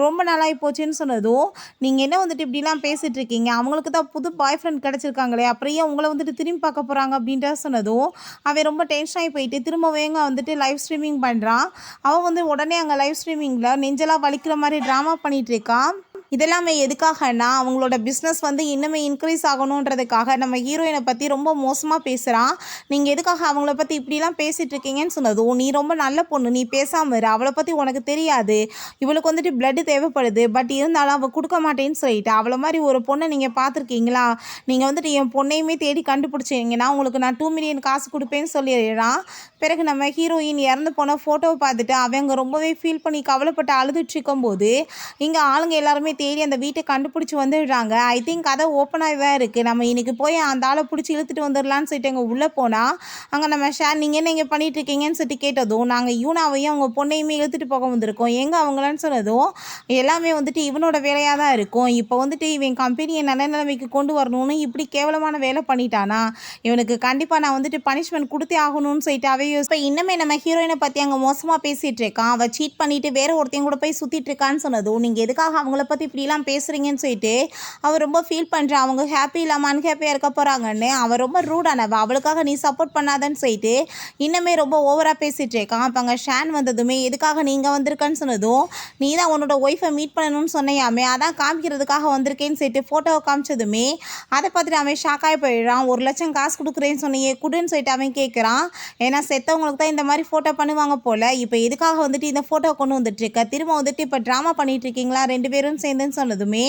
ரொம்ப நாளாகி போச்சுன்னு சொன்னதும் நீங்கள் என்ன வந்துட்டு இப்படிலாம் பேசிகிட்டு இருக்கீங்க, அவங்களுக்கு தான் புது பாய் ஃப்ரெண்ட் கிடச்சிருக்காங்களே அப்புறம் ஏன் உங்களை வந்துட்டு திரும்பி பார்க்க போகிறாங்க அப்படின்ட்டு சொன்னதும் அவன் ரொம்ப டென்ஷன் ஆகி போயிட்டு திரும்பவேங்க வந்துட்டு லைவ் ஸ்ட்ரீமிங் பண்ணுறான். அவன் வந்து உடனே அங்கே லைவ் ஸ்ட்ரீமிங்கில் நெஞ்செல்லாம் வலிக்கிற மாதிரி ட்ராமா பண்ணிகிட்டு இருக்கான். இதெல்லாமே எதுக்காகனா அவங்களோட பிஸ்னஸ் வந்து இன்னுமே இன்க்ரீஸ் ஆகணுன்றதுக்காக நம்ம ஹீரோயினை பற்றி ரொம்ப மோசமாக பேசுகிறான். நீங்கள் எதுக்காக அவங்கள பற்றி இப்படிலாம் பேசிகிட்டு இருக்கீங்கன்னு சொன்னதும் நீ ரொம்ப நல்ல பொண்ணு, நீ பேசாமல் இரு, அவளை பற்றி உனக்கு தெரியாது, இவளுக்கு வந்துட்டு பிளட்டு தேவைப்படுது, பட் இருந்தாலும் அவள் கொடுக்க மாட்டேன்னு சொல்லிட்டு அவளை மாதிரி ஒரு பொண்ணை நீங்கள் பார்த்துருக்கீங்களா, நீங்கள் வந்துட்டு என் பொண்ணையுமே தேடி கண்டுபிடிச்சிங்கன்னா உங்களுக்கு நான் 2 மில்லியன் காசு கொடுப்பேன்னு சொல்லிடுறான். பிறகு நம்ம ஹீரோயின் இறந்து போன ஃபோட்டோவை பார்த்துட்டு அவங்க ரொம்பவே ஃபீல் பண்ணி கவலைப்பட்டு அழுதுட்டு இருக்கும்போது இங்கே ஆளுங்க எல்லாருமே தேடி அந்த வீட்டை கண்டுபிடிச்சி வந்துடுறாங்க. ஐ திங்க் கதை ஓப்பனாக தான் இருக்குது, நம்ம இன்றைக்கி போய் அந்த ஆளை பிடிச்சி இழுத்துட்டு வந்துடலான்னு சொல்லிட்டு அங்கே உள்ளே போனால் அங்கே நம்ம ஷேர் நீங்கள் என்ன இங்கே பண்ணிகிட்டு இருக்கீங்கன்னு சொல்லிட்டு கேட்டதும் நாங்கள் யூனாவையும் அவங்க பொண்ணையுமே இழுத்துட்டு போக வந்திருக்கோம், எங்கே அவங்களான்னு சொன்னதும் எல்லாமே வந்துட்டு இவனோட வேலையாக தான் இருக்கும், இப்போ வந்துட்டு இவன் கம்பெனியை நல்ல நிலைமைக்கு கொண்டு வரணும்னு இப்படி கேவலமான வேலை பண்ணிட்டானா, இவனுக்கு கண்டிப்பாக நான் வந்துட்டு பனிஷ்மெண்ட் கொடுத்தே ஆகணும்னு சொல்லிட்டு அவையும் இப்போ இன்னுமே நம்ம ஹீரோயினை பற்றி அங்கே மோசமாக பேசிகிட்டு இருக்கான். அவள் சீட் பண்ணிவிட்டு வேறு ஒருத்தையும் கூட போய் சுற்றிட்டு இருக்கான்னு சொன்னதும் நீங்கள் எதுக்காக அவங்கள பற்றி இப்படிலாம் பேசுகிறீங்கன்னு சொல்லிட்டு அவள் ரொம்ப ஃபீல் பண்ணுறான். அவங்க ஹாப்பி இல்லாமல் அன்ஹாப்பியாக இருக்க போகிறாங்கன்னு. அவள் ரொம்ப ரூடானவ, அவளுக்காக நீ சப்போர்ட் பண்ணாதன்னு சொல்லிட்டு இன்னுமே ரொம்ப ஓவராக பேசிகிட்டு இருக்கான். அப்போ அங்கே ஷான் வந்ததுமே எதுக்காக நீங்கள் வந்திருக்கன்னு சொன்னதும், நீ தான் உன்னோட ஒய்ஃபை மீட் பண்ணணும்னு சொன்னையாமே, அதான் காமிக்கிறதுக்காக வந்திருக்கேன்னு சொல்லிட்டு ஃபோட்டோவை காமிச்சதுமே அதை பார்த்துட்டு அவன் ஷாக்காகி போயிடுறான். 1,00,000 காசு கொடுக்குறேன்னு சொன்னியே குடுன்னு சொல்லிட்டு அவன் கேட்குறான். ஏன்னா செத்தவங்களுக்கு தான் இந்த மாதிரி ஃபோட்டோ பண்ணுவாங்க போல். இப்போ எதுக்காக வந்துட்டு இந்த ஃபோட்டோ கொண்டு வந்துட்டுருக்க, திரும்ப வந்துட்டு இப்போ ட்ராமா பண்ணிகிட்ருக்கீங்களா 2 பேரும் சேர்ந்துன்னு சொன்னதுமே,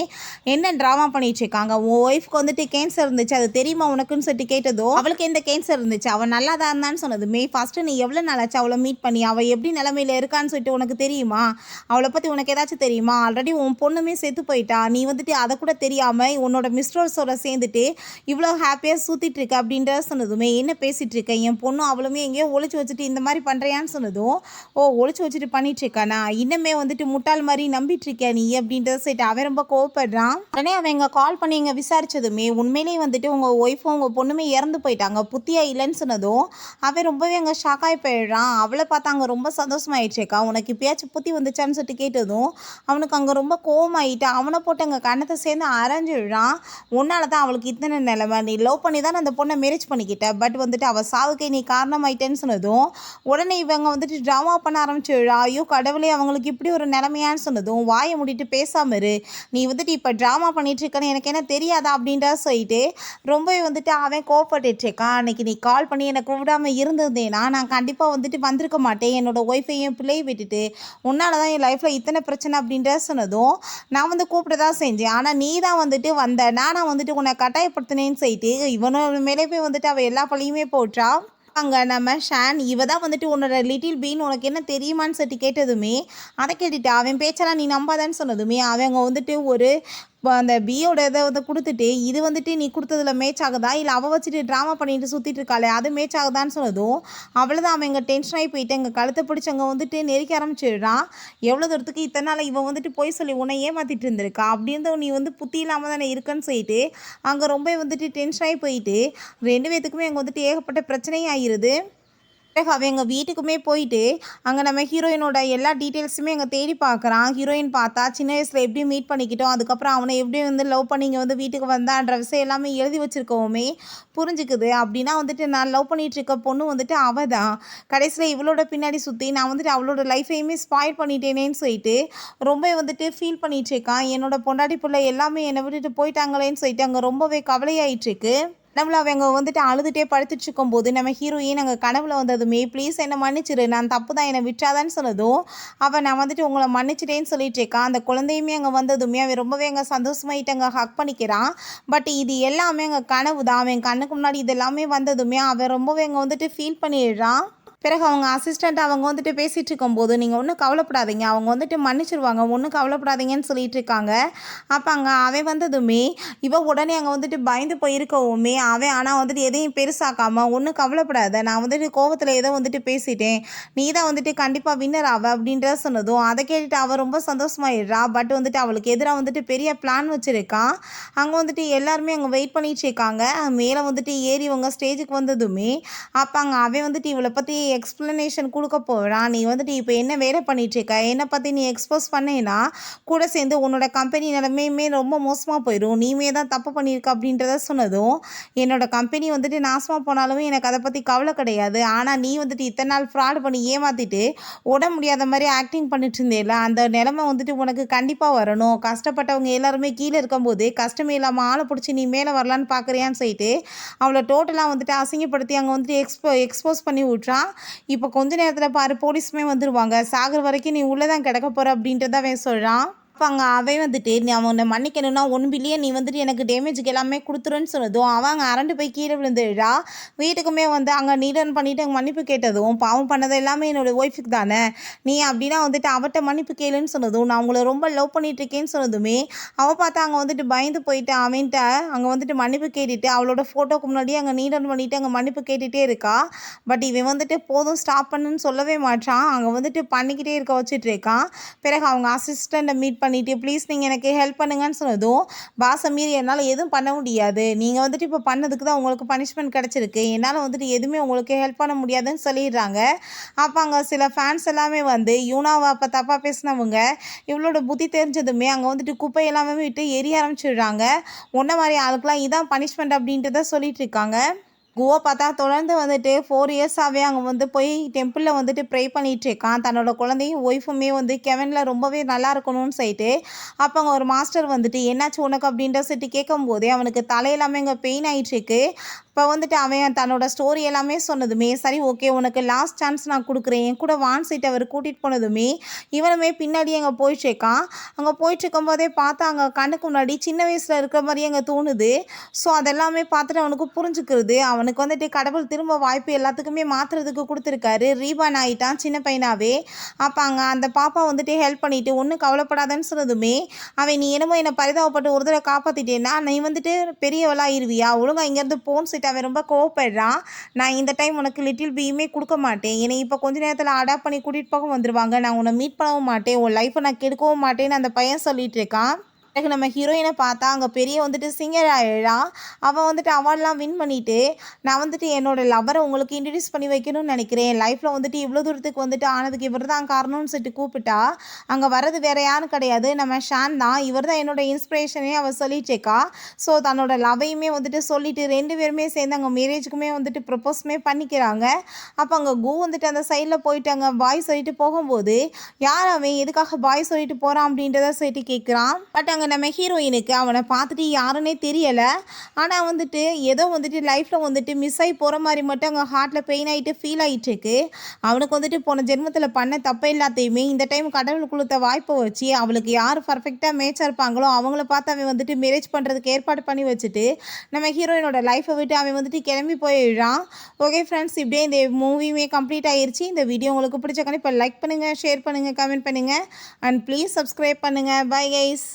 என்ன ட்ராமா பண்ணிகிட்ருக்காங்க, உன் ஒய்ஃப்க்கு வந்துட்டு கேன்சர் இருந்துச்சு அது தெரியுமா உனக்குன்னு சொல்லிட்டு கேட்டதும், அவளுக்கு எந்த கேன்சர் இருந்துச்சு, அவள் நல்லா தான் இருந்தான்னு சொன்னதுமே, ஃபஸ்ட்டு நீ எவ்வளோ நாளாச்சு அவளை மீட் பண்ணி, அவள் எப்படி நிலமையில் இருக்கான்னு சொல்லிட்டு உனக்கு தெரியுமா, அவளை பற்றி உனக்கு ஏதாச்சும் தெரியுமா, ஆல்ரெடி உன் பொண்ணுமே செத்து போயிட்டா, நீ வந்துட்டு அதை கூட தெரியாமல் உன்னோட மிஸ்டர்ஸோட சேர்ந்துட்டு இவ்வளோ ஹாப்பியாக சுற்றிட்டு இருக்க அப்படின்ற சொன்னதுமே, என்ன பேசிகிட்டு இருக்க, என் பொண்ணு அவளுமே எங்கேயோ ஒழிச்சு வச்சுட்டு இந்த மாதிரி பண்ணுறியான்னு சொன்னதும், ஓ ஒழிச்சு வச்சுட்டு பண்ணிகிட்ருக்கானா, இன்னமே வந்துட்டு முட்டாள் மாதிரி நம்பிட்டு இருக்கியா நீ அப்படின்றத சொல்லிட்டு அவன் ரொம்ப கோவப்படுறான். உடனே அவன் இங்கே கால் பண்ணி இங்கே விசாரிச்சதுமே உண்மையிலேயே வந்துட்டு உங்கள் ஒய்ஃபும் உங்கள் பொண்ணுமே இறந்து போயிட்டாங்க, புத்தியா இல்லைன்னு சொன்னதும் அவன் ரொம்பவே அங்கே ஷாக்காகி போயிடுறான். அவளை பார்த்தா அங்கே ரொம்ப சந்தோஷமாயிடுச்சேக்கா, உனக்கு இப்பயாச்சும் புத்தி வந்துச்சான்னு சொல்லிட்டு கேட்டதும் அவனுக்கு அங்கே ரொம்ப கோவமாயிட்டு அவனை போட்டு அங்கே கண்ணத்தை சேர்ந்து அரைஞ்சிடுறான். உன்னால தான் அவளுக்கு இத்தனை நிலைமை, நீ லவ் பண்ணி தான் அந்த பொண்ணை மேரேஜ் பண்ணிக்கிட்ட, பட் வந்துட்டு அவள் சாவுக்கே நீ காரணமாயிட்டேன்னு சொன்னதும் உடனே இவங்க வந்துட்டு ட்ராமா பண்ண ஆரம்பிச்சிடுறா. ஐயோ கடவுளே அவங்களுக்கு இப்படி ஒரு நிலைமையான்னு சொன்னதும், வாயை மூடிட்டு பேசாம இரு, நீ வந்துட்டு இப்போ ட்ராமா பண்ணிட்டு இருக்கன்னு எனக்கு என்ன தெரியாதா அப்படின்றத சொல்லிட்டு ரொம்பவே வந்துட்டு அவன் கோவப்பட்டுட்டு இருக்கான். அன்னைக்கு நீ கால் பண்ணி என்னை கூப்பிடாம இருந்ததுன்னா நான் கண்டிப்பாக வந்துட்டு வந்திருக்க மாட்டேன், என்னோட ஒய்ஃபையும் பிள்ளையை விட்டுட்டு, உன்னால தான் என் லைஃப்பில் இத்தனை பிரச்சனை அப்படின்றத சொன்னதும் நான் வந்து கூப்பிட தான் செஞ்சேன், ஆனால் நீ தான் வந்துட்டு வந்த, நானா வந்துட்டு உன்னை கட்டாயப்படுத்தினேன்னு சொல்லிட்டு இவனோட மேலே போய் வந்துட்டு அவள் எல்லா பழியுமே போட்டா. அங்கே நம்ம ஷான் இவ தான் வந்துட்டு உன்னோட லிட்டில் பீன் உனக்கு என்ன தெரியுமான்னு சொல்லிட்டு கேட்டதுமே, அதை கேட்டுட்டு அவன் பேச்செல்லாம் நீ நம்பாதான்னு சொன்னதுமே அவங்க வந்துட்டு ஒரு அந்த பியோட இதை வந்து கொடுத்துட்டு, இது வந்துட்டு நீ கொடுத்ததுல மேட்ச் ஆகுதா இல்லை அவள் வச்சுட்டு ட்ராமா பண்ணிட்டு சுற்றிட்டு இருக்காளே அது மேட்ச் ஆகுதான்னு சொன்னதும் அவ்வளோதான் அவன் இங்கே டென்ஷன் ஆகி போயிட்டு எங்கள் கழுத்தை பிடிச்சி அங்கே வந்துட்டு நெருக்க ஆரம்பிச்சிடுறான். எவ்வளோ தூரத்துக்கு இத்தனை நாள் இவன் வந்துட்டு போய் சொல்லி உன்னை ஏமாற்றிட்டு இருந்திருக்கா, அப்படின்னு நீ வந்து புத்தி இல்லாமல் தானே இருக்குன்னு சொல்லிட்டு அங்கே ரொம்ப வந்துட்டு டென்ஷன் ஆகி போயிட்டு 2 பேத்துக்குமே அங்கே வந்துட்டு ஏகப்பட்ட பிரச்சனையும் ஆகிருது. அவன் எங்கள் வீட்டுக்குமே போயிட்டு அங்கே நம்ம ஹீரோயினோட எல்லா டீட்டெயில்ஸுமே அங்கே தேடி பார்க்குறான். ஹீரோயின் பார்த்தா சின்ன வயசில் எப்படி மீட் பண்ணிக்கிட்டோம், அதுக்கப்புறம் அவனை எப்படி வந்து லவ் பண்ணி இங்கே வந்து வீட்டுக்கு வந்தான்ற விஷயம் எல்லாமே எழுதி வச்சுருக்கவுமே புரிஞ்சுக்குது. அப்படின்னா வந்துட்டு நான் லவ் பண்ணிகிட்டு இருக்க பொண்ணு வந்துட்டு அவள் தான் கடைசியில் இவளோட பின்னாடி சுற்றி நான் வந்துட்டு அவளோட லைஃபையுமே ஸ்பாயில் பண்ணிட்டேனேன்னு சொல்லிட்டு ரொம்ப வந்துட்டு ஃபீல் பண்ணிகிட்டு இருக்கான். என்னோட பொண்டாட்டி பிள்ளை எல்லாமே என்னை விட்டுட்டு போயிட்டாங்களேன்னு சொல்லிட்டு அங்கே ரொம்பவே கவலையாயிட்டுருக்கு. கனவுல அவங்க வந்துட்டு அழுதுகிட்டே படுத்துட்டு இருக்கும்போது நம்ம ஹீரோயின் அங்கே கனவுல வந்ததுமே, ப்ளீஸ் என்னை மன்னிச்சிரு, நான் தப்பு தான், என்னை விட்டுறாதான்னு சொன்னதும் அவன் நான் வந்துட்டு உங்களை மன்னிச்சிட்டேன்னு சொல்லிட்டு இருக்கான். அந்த குழந்தையுமே அங்கே வந்ததுமே அவன் ரொம்பவே அங்கே சந்தோஷமாயிட்டு அங்கே ஹக் பண்ணிக்கிறான். பட் இது எல்லாமே அங்கே கனவு தான், அவன் கண்ணுக்கு முன்னாடி இது எல்லாமே வந்ததுமே அவன் ரொம்பவே அங்கே வந்துட்டு ஃபீல் பண்ணிடுறான். பிறகு அவங்க அசிஸ்டண்ட் அவங்க வந்துட்டு பேசிகிட்டு இருக்கும்போது, நீங்கள் ஒன்றும் கவலைப்படாதீங்க, அவங்க வந்துட்டு மன்னிச்சிருவாங்க, ஒன்றும் கவலைப்படாதீங்கன்னு சொல்லிட்டு இருக்காங்க. அப்போ அங்கே அவன் வந்ததுமே இவன் உடனே அங்கே வந்துட்டு பயந்து போயிருக்கவுமே அவன் ஆனால் வந்துட்டு எதையும் பெருசாக்காமல், ஒன்றும் கவலைப்படாத, நான் வந்துட்டு கோவத்தில் ஏதோ வந்துட்டு பேசிட்டேன், நீ தான் வந்துட்டு கண்டிப்பாக வின்னர் ஆவ அப்படின்றத சொன்னதும் அதை கேட்டுட்டு அவள் ரொம்ப சந்தோஷமாயிடுறா. பட் வந்துட்டு அவளுக்கு எதிராக வந்துட்டு பெரிய பிளான் வச்சுருக்கான். அங்கே வந்துட்டு எல்லாருமே அங்கே வெயிட் பண்ணிட்டு இருக்காங்க. மேலே வந்துட்டு ஏறி இவங்க ஸ்டேஜுக்கு வந்ததுமே அப்போ அங்கே அவன் வந்துட்டு இவளை பற்றி எக்ஸ்பிளனேஷன் கொடுக்க போகிறான். நீ வந்துட்டு இப்போ என்ன வேலை பண்ணிகிட்ருக்க, என்னை பற்றி நீ எக்ஸ்போஸ் பண்ணேன்னா கூட சேர்ந்து உன்னோட கம்பெனி நிலைமையுமே ரொம்ப மோசமாக போயிடும், நீமே தான் தப்பு பண்ணியிருக்க அப்படின்றத சொன்னதும், என்னோட கம்பெனி வந்துட்டு நாசமாக போனாலுமே எனக்கு அதை பற்றி கவலை கிடையாது, ஆனால் நீ வந்துட்டு இத்தனை நாள் ஃப்ராட் பண்ணி ஏமாற்றிட்டு உட முடியாத மாதிரி ஆக்டிங் பண்ணிட்டு இருந்தேல, அந்த நிலைமை வந்துட்டு உனக்கு கண்டிப்பாக வரணும், கஷ்டப்பட்டவங்க எல்லாருமே கீழே இருக்கும்போது கஷ்டமே இல்லாமல் ஆளை பிடிச்சி நீ மேலே வரலான்னு பார்க்குறியான்னு சொல்லிட்டு அவளை டோட்டலாக வந்துட்டு அசிங்கப்படுத்தி அங்கே வந்துட்டு எக்ஸ்போஸ் பண்ணி விட்றான். இப்போ கொஞ்ச நேரத்தில் பாரு போலீஸுமே வந்துடுவாங்க, சாகர் வரைக்கும் நீ உள்ளே தான் கிடக்க போகிற அப்படின்றத அவன் சொல்கிறான். அப்போ அங்கே அவன் வந்துட்டு நீ அவனை மன்னிக்கணும்னா 1 பில்லியன் நீ வந்துட்டு எனக்கு டேமேஜுக்கு எல்லாமே கொடுத்துருன்னு சொன்னதும் அவன் அங்கே அரண்டு போய் கீழே விழுந்துடுறா. வீட்டுக்குமே வந்து அங்கே நீடன் பண்ணிவிட்டு அங்கே மன்னிப்பு கேட்டதும், பாவம் பண்ணது எல்லாமே என்னோடய ஒய்ஃபுக்கு தானே, நீ அப்படின்னா வந்துட்டு அவட்ட மன்னிப்பு கேளுன்னு சொன்னதும், நான் உங்களை ரொம்ப லவ் பண்ணிகிட்ருக்கேன்னு சொன்னதுமே அவள் பார்த்தா அங்கே வந்துட்டு பயந்து போயிட்டு அவன்கிட்ட அங்கே வந்துட்டு மன்னிப்பு கேட்டுட்டு அவளோட ஃபோட்டோக்கு முன்னாடியே அங்கே நீடன் பண்ணிவிட்டு அங்கே மன்னிப்பு கேட்டுகிட்டே இருக்கா. பட் இவன் வந்துட்டு போதும் ஸ்டாப் பண்ணுன்னு சொல்லவே மாட்டான், அங்கே வந்துட்டு பண்ணிக்கிட்டே இருக்க வச்சுட்டு இருக்கான். பிறகு அவங்க அசிஸ்டண்ட்டை மீட் பண்ணிவிட்டு ப்ளீஸ் நீங்கள் எனக்கு ஹெல்ப் பண்ணுங்கன்னு சொன்னதும் பாஸை மீறி என்னால் எதுவும் பண்ண முடியாது, நீங்கள் வந்துட்டு இப்போ பண்ணதுக்கு தான் உங்களுக்கு பனிஷ்மெண்ட் கிடச்சிருக்கு, என்னால் வந்துட்டு எதுவுமே உங்களுக்கு ஹெல்ப் பண்ண முடியாதுன்னு சொல்லிடுறாங்க. அப்போ அங்கே சில ஃபேன்ஸ் எல்லாமே வந்து யூனாவை அப்போ தப்பாக பேசினவங்க இவளோட புத்தி தெரிஞ்சதுமே அங்கே வந்துட்டு குப்பை எல்லாமே விட்டு எரிய ஆரம்பிச்சிடுறாங்க. உன்ன மாதிரி ஆளுக்கெல்லாம் இதான் பனிஷ்மெண்ட் அப்படின்ட்டு தான் சொல்லிட்டு இருக்காங்க. குவா பார்த்தா தொடர்ந்து வந்துட்டு 4 இயர்ஸாகவே அங்கே வந்து போய் டெம்பிளில் வந்துட்டு ப்ரே பண்ணிகிட்டு இருக்கான். தன்னோட குழந்தையும் ஒய்ஃபுமே வந்து கெவனில் ரொம்பவே நல்லா இருக்கணும்னு சொல்லிட்டு அப்போ அங்கே ஒரு மாஸ்டர் வந்துட்டு என்னாச்சு உனக்கு அப்படின்ற சொல்லிட்டு கேட்கும்போதே அவனுக்கு தலையெல்லாமே இங்கே பெயின் ஆகிட்டுருக்கு. இப்போ வந்துட்டு அவன் தன்னோட ஸ்டோரி எல்லாமே சொன்னதுமே சரி ஓகே உனக்கு லாஸ்ட் சான்ஸ் நான் கொடுக்குறேன் என் கூட வான் சீட்டை அவர் கூட்டிகிட்டு போனதுமே இவனுமே பின்னாடி அங்கே போயிட்டுருக்கான். அங்கே போயிட்டுருக்கும் போதே பார்த்தா அங்கே கண்ணுக்கு முன்னாடி சின்ன வயசில் இருக்கிற மாதிரியே அங்கே தோணுது. ஸோ அதெல்லாமே பார்த்துட்டு அவனுக்கு புரிஞ்சுக்கிறது அவனுக்கு வந்துட்டு கடவுள் திரும்ப வாய்ப்பு எல்லாத்துக்குமே மாற்றுறதுக்கு கொடுத்துருக்காரு. ரீபான் ஆகிட்டான் சின்ன பையனாவே. அப்போ அங்கே அந்த பாப்பா வந்துட்டு ஹெல்ப் பண்ணிவிட்டு ஒன்றும் கவலைப்படாதன்னு சொன்னதுமே அவன் நீ என்னமோ என்னை பரிதாபப்பட்டு ஒரு தடவை காப்பாற்றிட்டேன்னா நீ வந்துட்டு பெரியவளாயிருவியா ஒழுங்காக இங்கேருந்து போன்னு சொல்லிட்டு அவன் ரொம்ப கோவப்படுறான். நான் இந்த டைம் உனக்கு லிட்டில் பியுமே கொடுக்க மாட்டேன், என்னை இப்போ கொஞ்ச நேரத்தில் அடாப்ட் பண்ணி கூட்டிகிட்டு போக வந்துடுவாங்க, நான் உன்னை மீட் பண்ணவும் மாட்டேன், உன் லைஃப்பை நான் கெடுக்கவும் மாட்டேன்னு அந்த பையன் சொல்லிட்டு இருக்கான். எனக்கு நம்ம ஹீரோயினை பார்த்தா அங்கே பெரிய வந்துட்டு சிங்கர் ஆயிடா. அவன் வந்துட்டு அவார்ட்லாம் வின் பண்ணிவிட்டு நான் வந்துட்டு என்னோட லவரை உங்களுக்கு இன்ட்ரடியூஸ் பண்ணி வைக்கணும்னு நினைக்கிறேன், லைஃப்பில் வந்துட்டு இவ்வளோ தூரத்துக்கு வந்துட்டு ஆனதுக்கு இவர் தான் காரணம்னு சொல்லிட்டு கூப்பிட்டா. அங்கே வர்றது வேறு யாரும் கிடையாது நம்ம ஷான் தான். இவர் தான் என்னோட இன்ஸ்பிரேஷனே அவள் சொல்லிட்டேக்கா. ஸோ தன்னோட லவையுமே வந்துட்டு சொல்லிவிட்டு 2 பேருமே சேர்ந்து அங்கே மேரேஜுக்குமே வந்துட்டு ப்ரப்போஸுமே பண்ணிக்கிறாங்க. அப்போ அங்கே கு வந்துட்டு அந்த சைடில் போயிட்டு அங்கே பாய் சொல்லிட்டு போகும்போது யார் அவன் எதுக்காக பாய் சொல்லிட்டு போகிறான் அப்படின்றத சொல்லிட்டு கேட்குறான். பட் அங்கே நம்ம ஹீரோயினுக்கு அவனை பார்த்துட்டு யாருன்னே தெரியலை. ஆனால் வந்துட்டு ஏதோ வந்துட்டு லைஃப்பில் வந்துட்டு மிஸ் ஆகி போகிற மாதிரி மட்டும் அங்கே ஹார்ட்டில் பெயின் ஆகிட்டு ஃபீல் ஆகிட்டுருக்கு. அவனுக்கு வந்துட்டு போன ஜென்மத்தில் பண்ண தப்பை எல்லாத்தையுமே இந்த டைம் கடவுள் கொடுத்த வாய்ப்பை வச்சு அவளுக்கு யார் பர்ஃபெக்டாக மேட்சாக இருப்பாங்களோ அவங்கள பார்த்து அவன் வந்துட்டு மேரேஜ் பண்ணுறதுக்கு ஏற்பாடு பண்ணி வச்சுட்டு நம்ம ஹீரோயினோட லைஃப்பை விட்டு அவன் வந்துட்டு கிளம்பி போயிடுறான். ஓகே ஃப்ரெண்ட்ஸ், இப்படியே இந்த மூவியுமே கம்ப்ளீட் ஆகிருச்சு. இந்த வீடியோ உங்களுக்கு பிடிச்சக்கான இப்போ லைக் பண்ணுங்கள், ஷேர் பண்ணுங்கள், கமெண்ட் பண்ணுங்கள் அண்ட் ப்ளீஸ் சப்ஸ்கிரைப் பண்ணுங்கள். Bye guys.